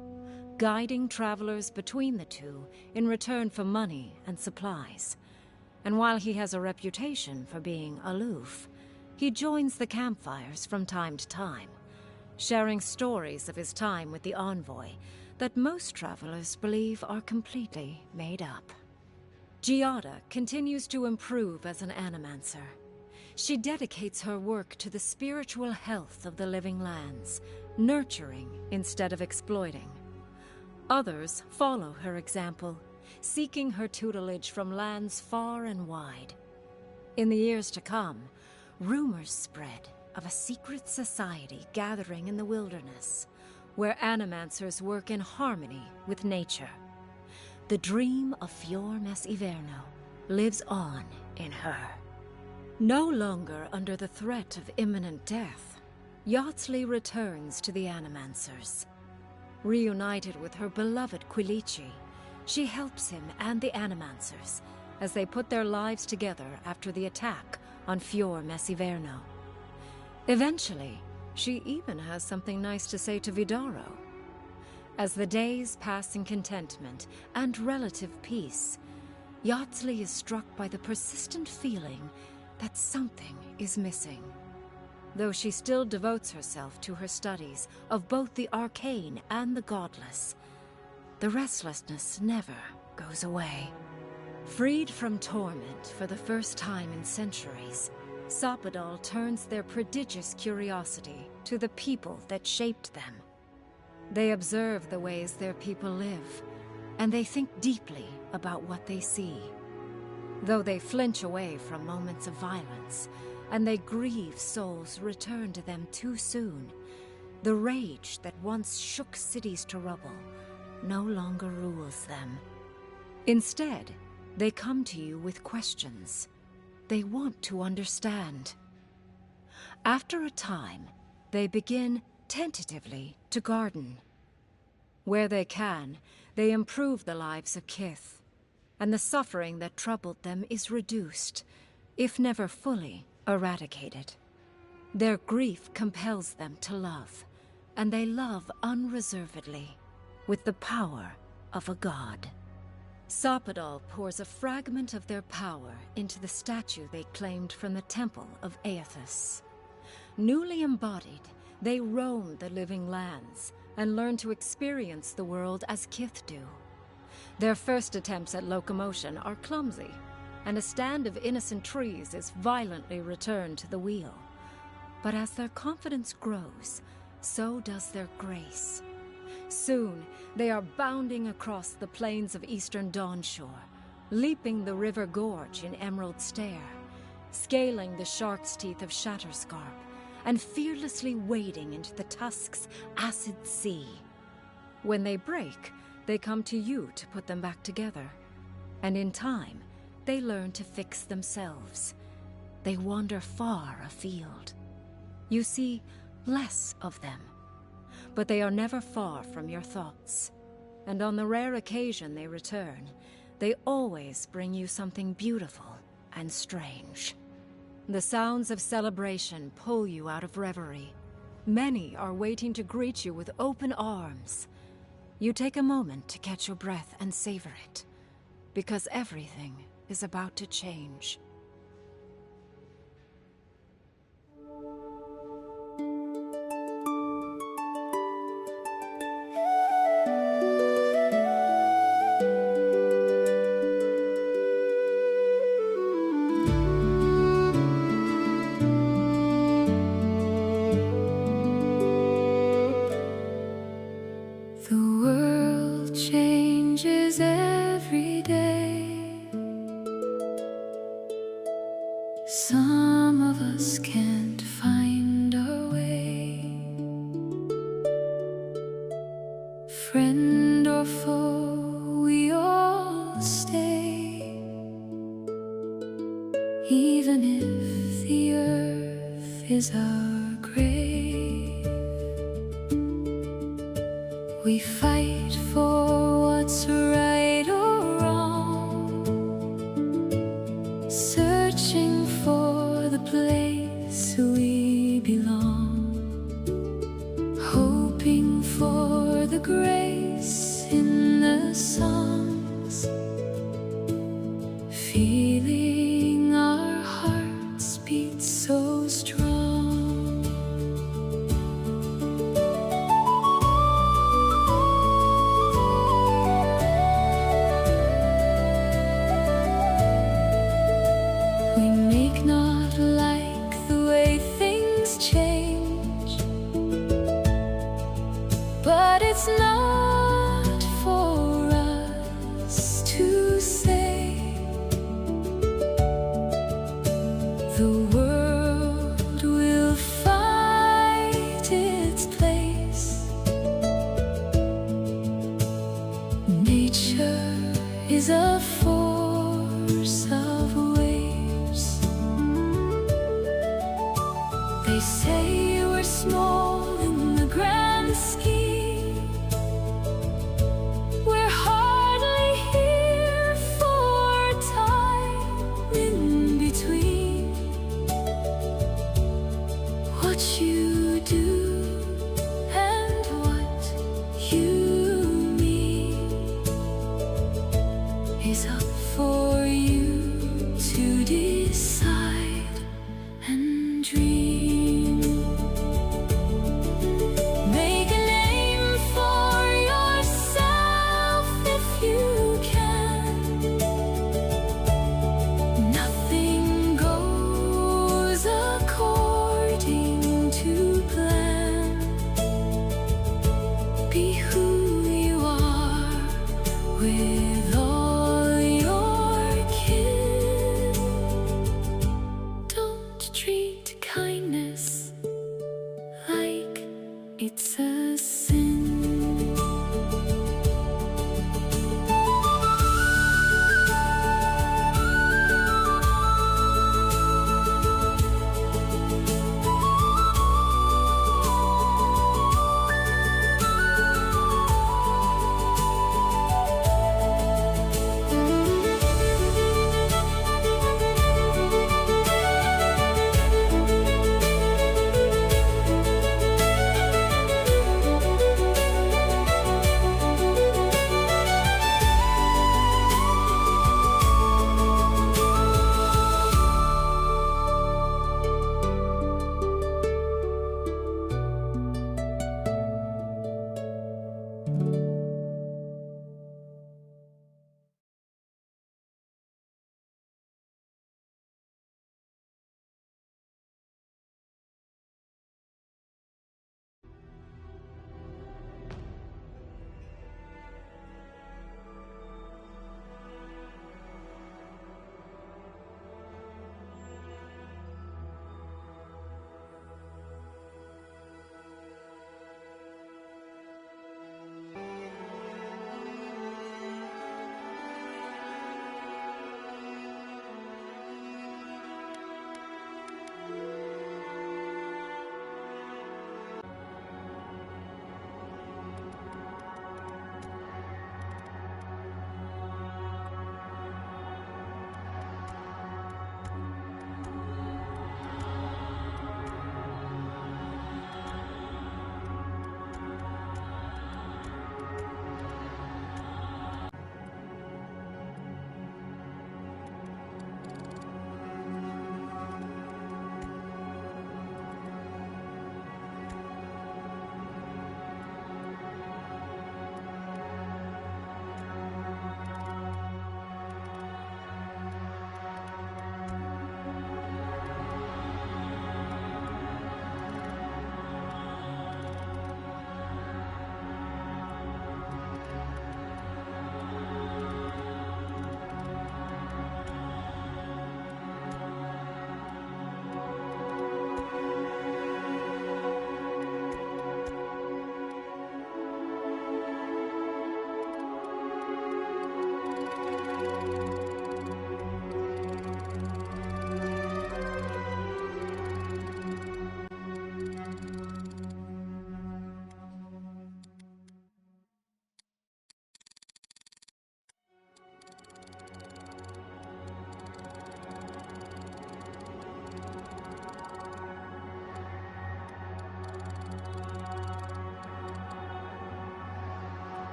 guiding travelers between the two in return for money and supplies. And while he has a reputation for being aloof, he joins the campfires from time to time, sharing stories of his time with the envoy that most travelers believe are completely made up. Giada continues to improve as an animancer. She dedicates her work to the spiritual health of the living lands, nurturing instead of exploiting. Others follow her example, seeking her tutelage from lands far and wide. In the years to come, rumors spread of a secret society gathering in the wilderness, where animancers work in harmony with nature. The dream of Fior Mes Iverno lives on in her. No longer under the threat of imminent death, Yatsley returns to the animancers. Reunited with her beloved Quilici, she helps him and the animancers as they put their lives together after the attack on Fior Mes Iverno. Eventually, she even has something nice to say to Vidaro. As the days pass in contentment and relative peace, Yatsley is struck by the persistent feeling that something is missing. Though she still devotes herself to her studies of both the arcane and the godless, the restlessness never goes away. Freed from torment for the first time in centuries, Sapadal turns their prodigious curiosity to the people that shaped them. They observe the ways their people live, and they think deeply about what they see. Though they flinch away from moments of violence, and they grieve souls returned to them too soon, the rage that once shook cities to rubble no longer rules them. Instead, they come to you with questions. They want to understand. After a time, they begin tentatively to garden. Where they can, they improve the lives of Kith, and the suffering that troubled them is reduced, if never fully eradicated. Their grief compels them to love, and they love unreservedly, with the power of a god. Sapadal pours a fragment of their power into the statue they claimed from the temple of Aethys. Newly embodied, they roam the living lands and learn to experience the world as Kith do. Their first attempts at locomotion are clumsy, and a stand of innocent trees is violently returned to the wheel. But as their confidence grows, so does their grace. Soon, they are bounding across the plains of eastern Dawnshore, leaping the river gorge in Emerald Stair, scaling the shark's teeth of Shatterscarp, and fearlessly wading into the Tusk's acid sea. When they break, they come to you to put them back together. And in time, they learn to fix themselves. They wander far afield. You see less of them, but they are never far from your thoughts. And on the rare occasion they return, they always bring you something beautiful and strange. The sounds of celebration pull you out of reverie. Many are waiting to greet you with open arms. You take a moment to catch your breath and savor it, because everything is about to change. The world changes every day. Some of us can't find our way. Friend or foe, we all stay. Even is our grave. We fight for what's right or wrong, searching for the place we belong, hoping for the grace in the songs, feeling our hearts beat so strong. We make not like the way things change, but it's not for us to say. The world will fight its place. Nature is a force of waves. They say we're small in the grand scheme. We're hardly here for time in between. What you do and what you mean is up for you to decide and dream. Make a name for yourself if you can. Nothing goes according to plan. Be who you are with all your kin. Don't treat kindness like it's a sin.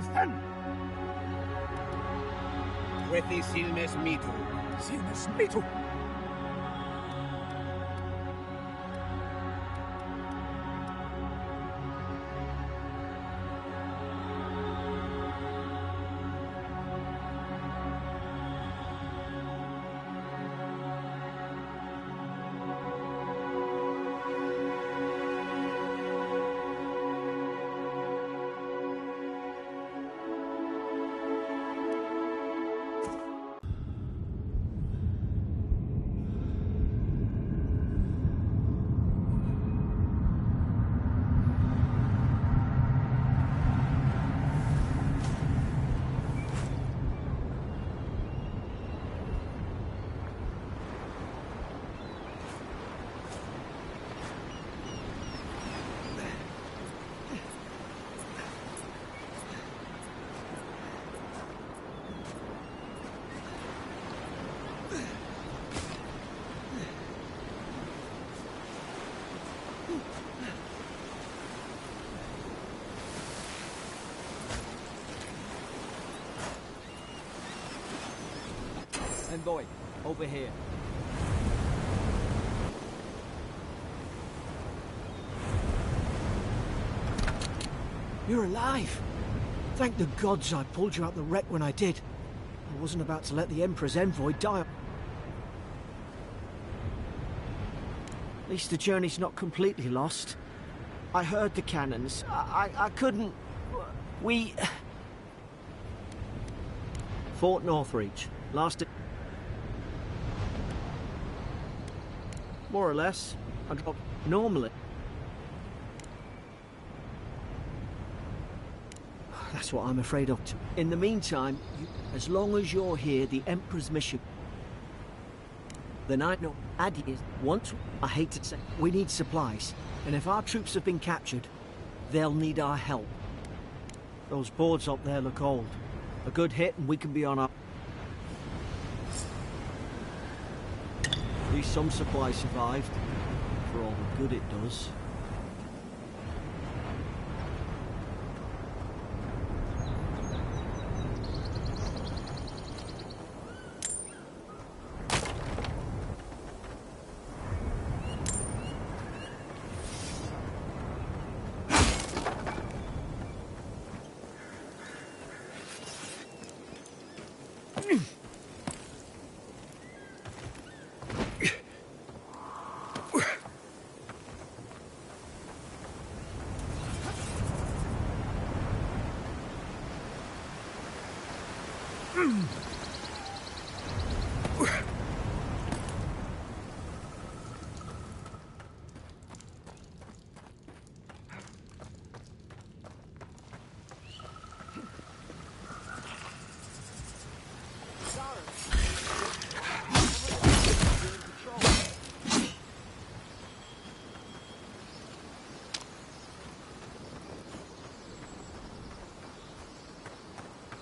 Luthen! Prethi Silmes Mitu. Silmes Mitu! Envoy, over here. You're alive! Thank the gods I pulled you out the wreck when I did. I wasn't about to let the Emperor's envoy die. At least the journey's not completely lost. I heard the cannons. I couldn't... We... Fort Northreach. Lasted... More or less. I dropped... Normally... That's what I'm afraid of. In the meantime, as long as you're here, the Emperor's mission... Then I know Adi is... Once... I hate to say... We need supplies. And if our troops have been captured, they'll need our help. Those boards up there look old. A good hit and we can be on our... At least some supplies survived. For all the good it does.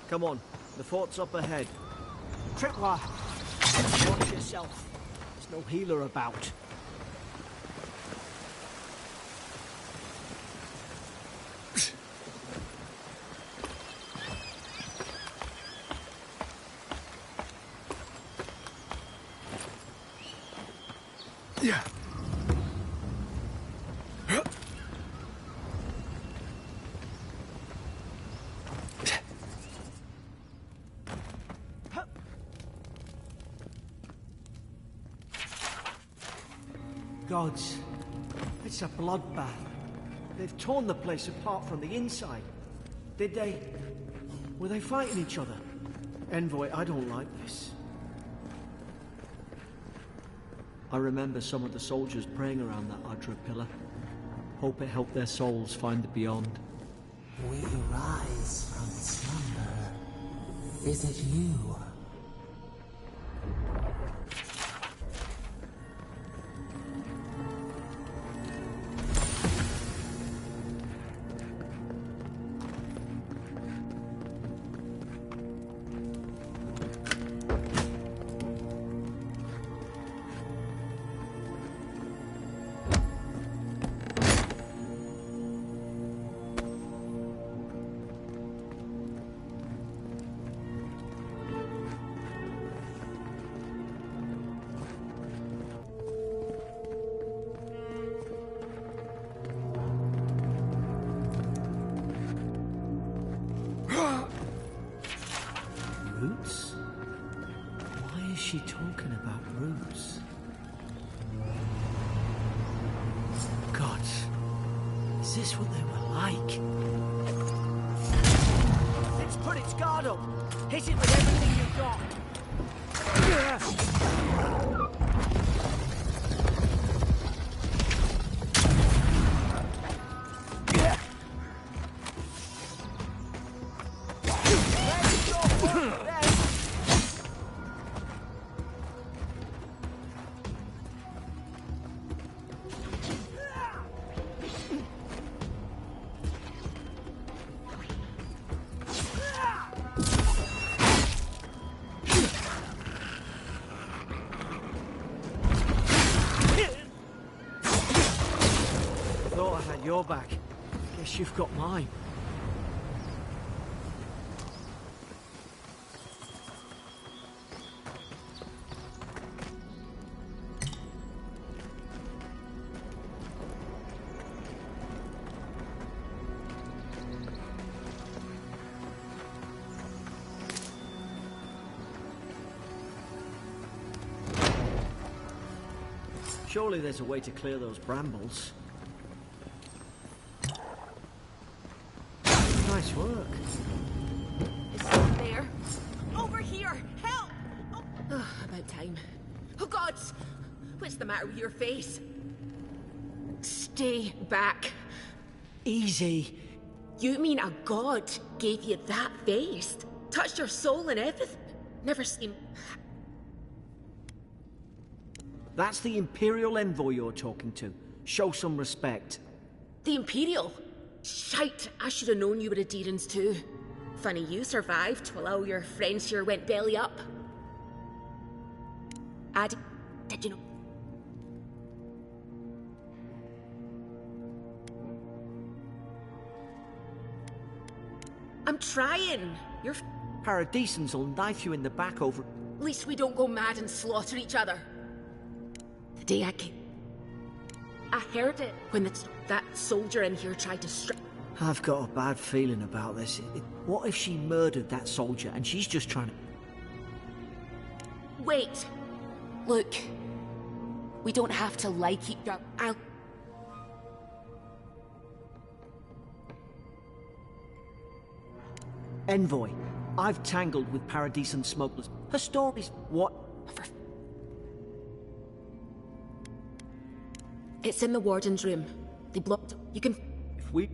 Come on, the fort's up ahead. Tripwire! Watch yourself. There's no healer about. Yeah. Gods, it's a bloodbath. They've torn the place apart from the inside. Did they... Were they fighting each other? Envoy, I don't like this. I remember some of the soldiers praying around that Adra pillar. Hope it helped their souls find the beyond. We rise from slumber. Is it you? she talking about, Bruce? God, is this what they were like? Let's put its guard up! Hit it with everything you've got! Your back. Guess you've got mine. Surely there's a way to clear those brambles. Nice work. Is someone there? Over here! Help! Oh, about time. Oh, gods! What's the matter with your face? Stay back. Easy. You mean a god gave you that face? Touched your soul and everything? Never seen... That's the Imperial envoy you're talking to. Show some respect. The Imperial? Shite, I should have known you were a Deerans too. Funny you survived while all your friends here went belly up. Did you know? I'm trying. You're... Paradisans will knife you in the back over... At least we don't go mad and slaughter each other. The day I came... I heard it when that soldier in here tried to strike... I've got a bad feeling about this. What if she murdered that soldier and she's just trying to... Wait. Look. We don't have to like each other. Envoy, I've tangled with Paradisan smugglers. Her story's... What? It's in the warden's room. They blocked... You can... If we...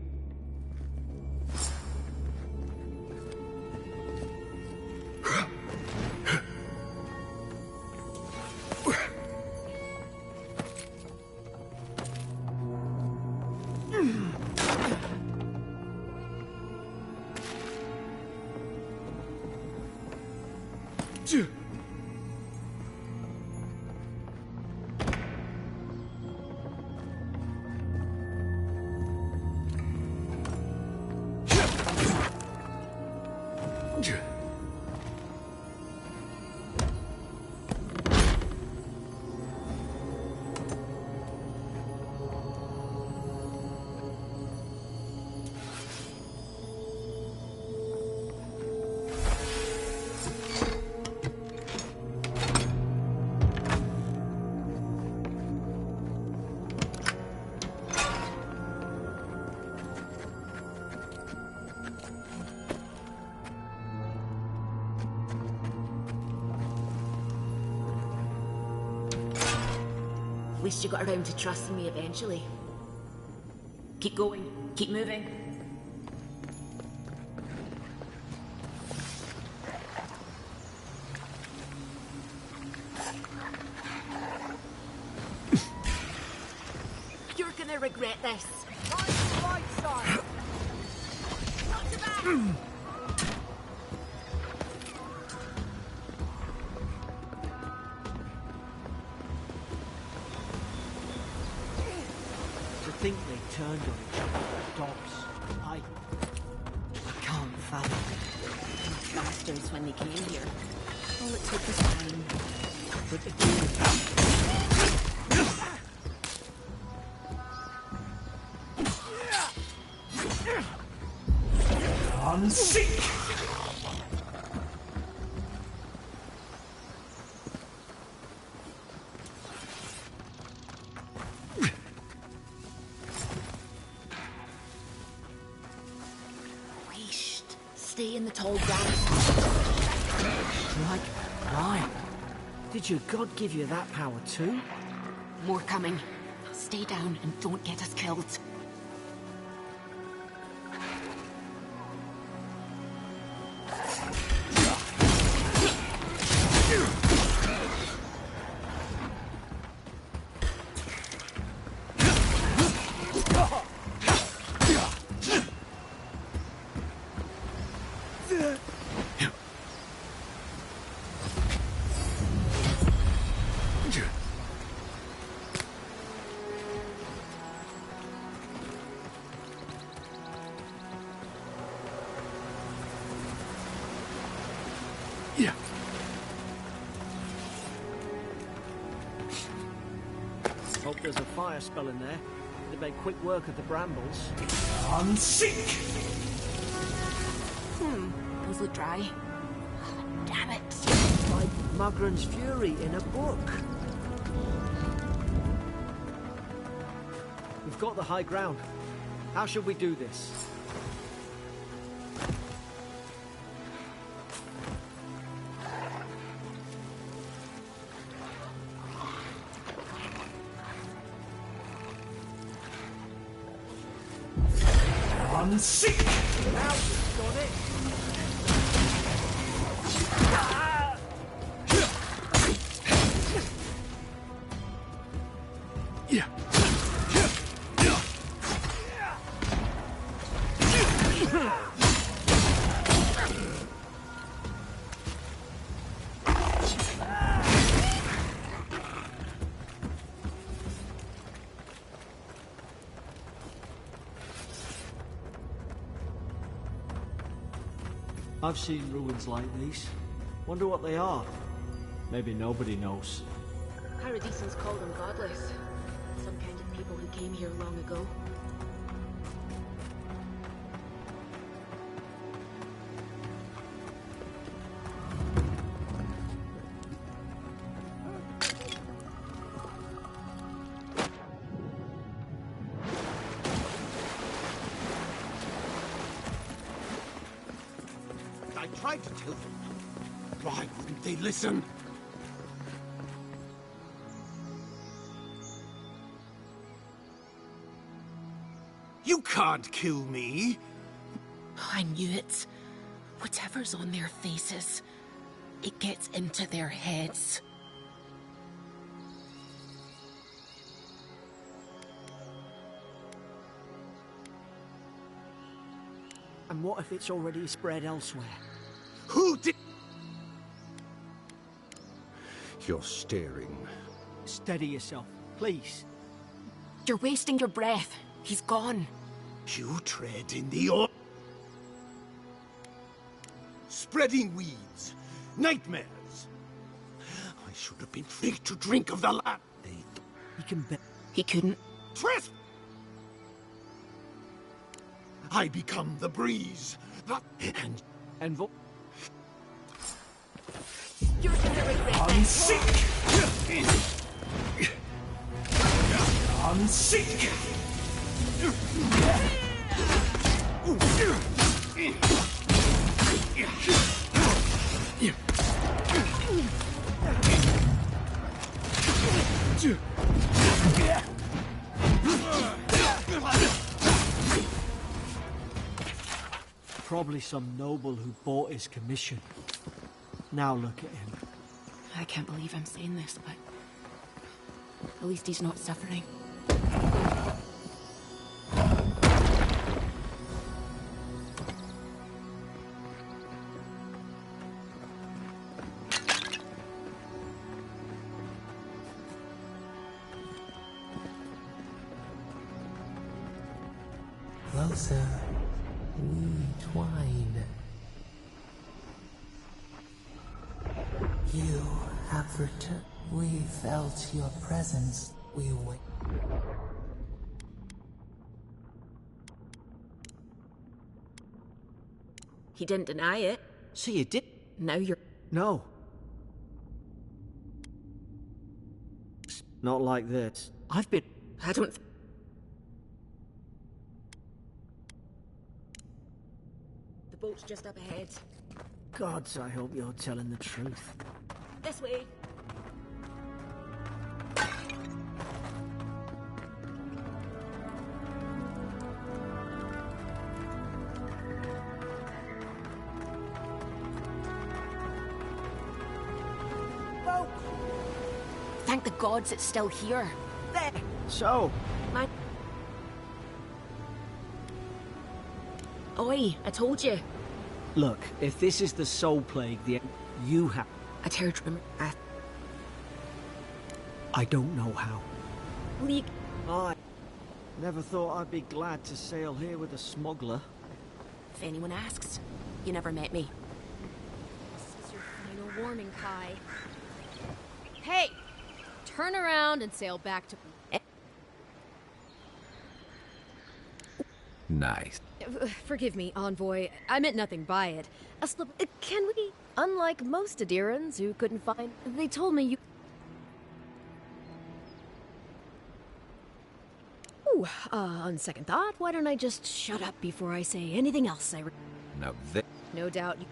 At least you got around to trusting me eventually. Keep going. Keep moving. You're gonna regret this. Right side. Watch your back. I think they turned on each other. Dogs. I can't fathom it. Bastards when they came here. All it took was time. But the Unseek! Stay in the tall grass. Right. Did your god give you that power too? More coming. Stay down and don't get us killed. Hope there's a fire spell in there. It'd make quick work of the brambles. Unseek! Those look dry. Damn it. Like Mugran's Fury in a book. We've got the high ground. How should we do this? Unseek! Now you've got it. I've seen ruins like these. Wonder what they are. Maybe nobody knows. Paradisans call them godless. Some kind of people who came here long ago. I tried to tell them. Why wouldn't they listen? You can't kill me! I knew it. Whatever's on their faces, it gets into their heads. And what if it's already spread elsewhere? Who did... You're staring. Steady yourself, please. You're wasting your breath. He's gone. You tread in the... Spreading weeds. Nightmares. I should have been free to drink of the land. He can bet. He couldn't. Tresp! I become the breeze. And You're gonna regret Unseek! Unseek! Probably some noble who bought his commission. Now look at him. I can't believe I'm saying this, but at least he's not suffering. Closer, we twine. You have returned. We felt your presence. We wait. He didn't deny it. So you did? Now you're... No. Not like this. I've been... I don't... The boat's just up ahead. Gods, I hope you're telling the truth. This way. Boat! Thank the gods it's still here. There! So, My... Oi, I told you. look, if this is the Soul Plague, you have... I heard from... I don't know how. League. I never thought I'd be glad to sail here with a smuggler. If anyone asks, you never met me. This is your final warning, Kai. Hey! Turn around and sail back to... Nice. Forgive me, envoy. I meant nothing by it. A slip... Can we... Unlike most Adirans who couldn't find... They told me you... Ooh, on second thought, why don't I just shut up before I say anything else Now No doubt you...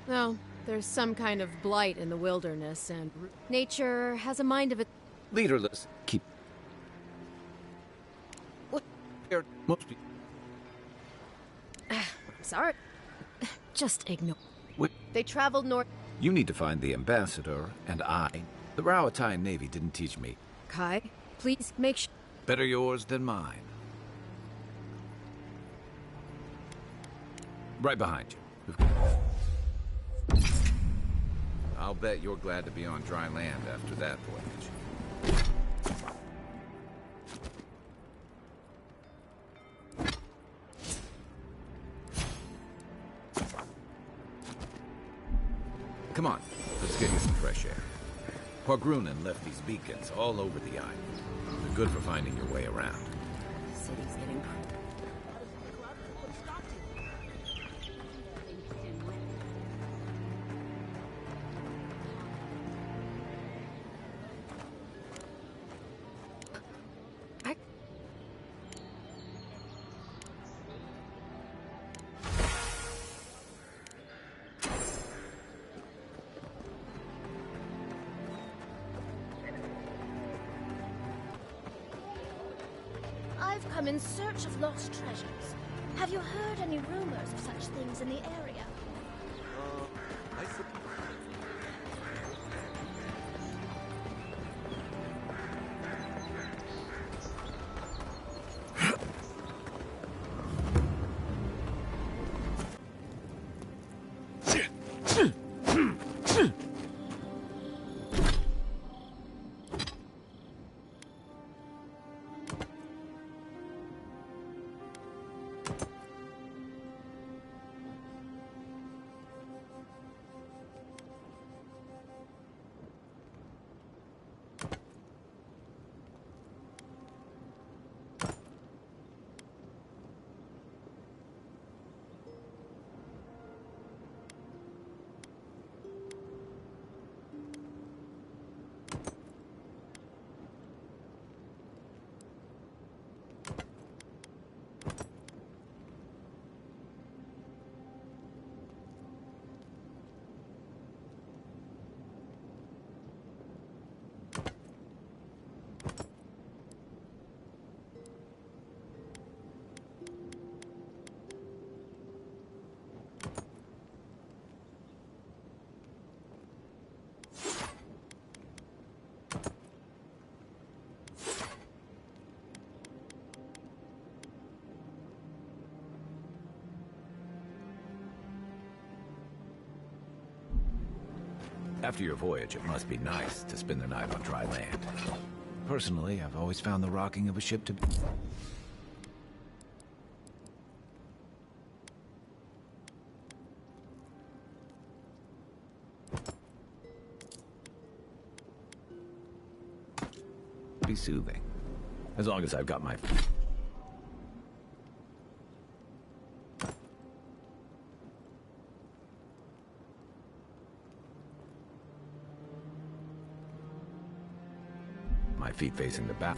No, there's some kind of blight in the wilderness, and nature has a mind of it. leaderless. Keep. What? Most people. Sorry. Just ignore. Wait. They traveled north. You need to find the ambassador, and I. The Rauatine Navy didn't teach me. Kai, please make sure. Better yours than mine. Right behind you. I'll bet you're glad to be on dry land after that voyage. Come on, let's get you some fresh air. Quagrunan left these beacons all over the island. They're good for finding your way around. City's getting... I've come in search of lost treasures. Have you heard any rumors of such things in the area? I suppose. After your voyage, it must be nice to spend the night on dry land. Personally, I've always found the rocking of a ship to be... soothing. As long as I've got my... my feet facing the back.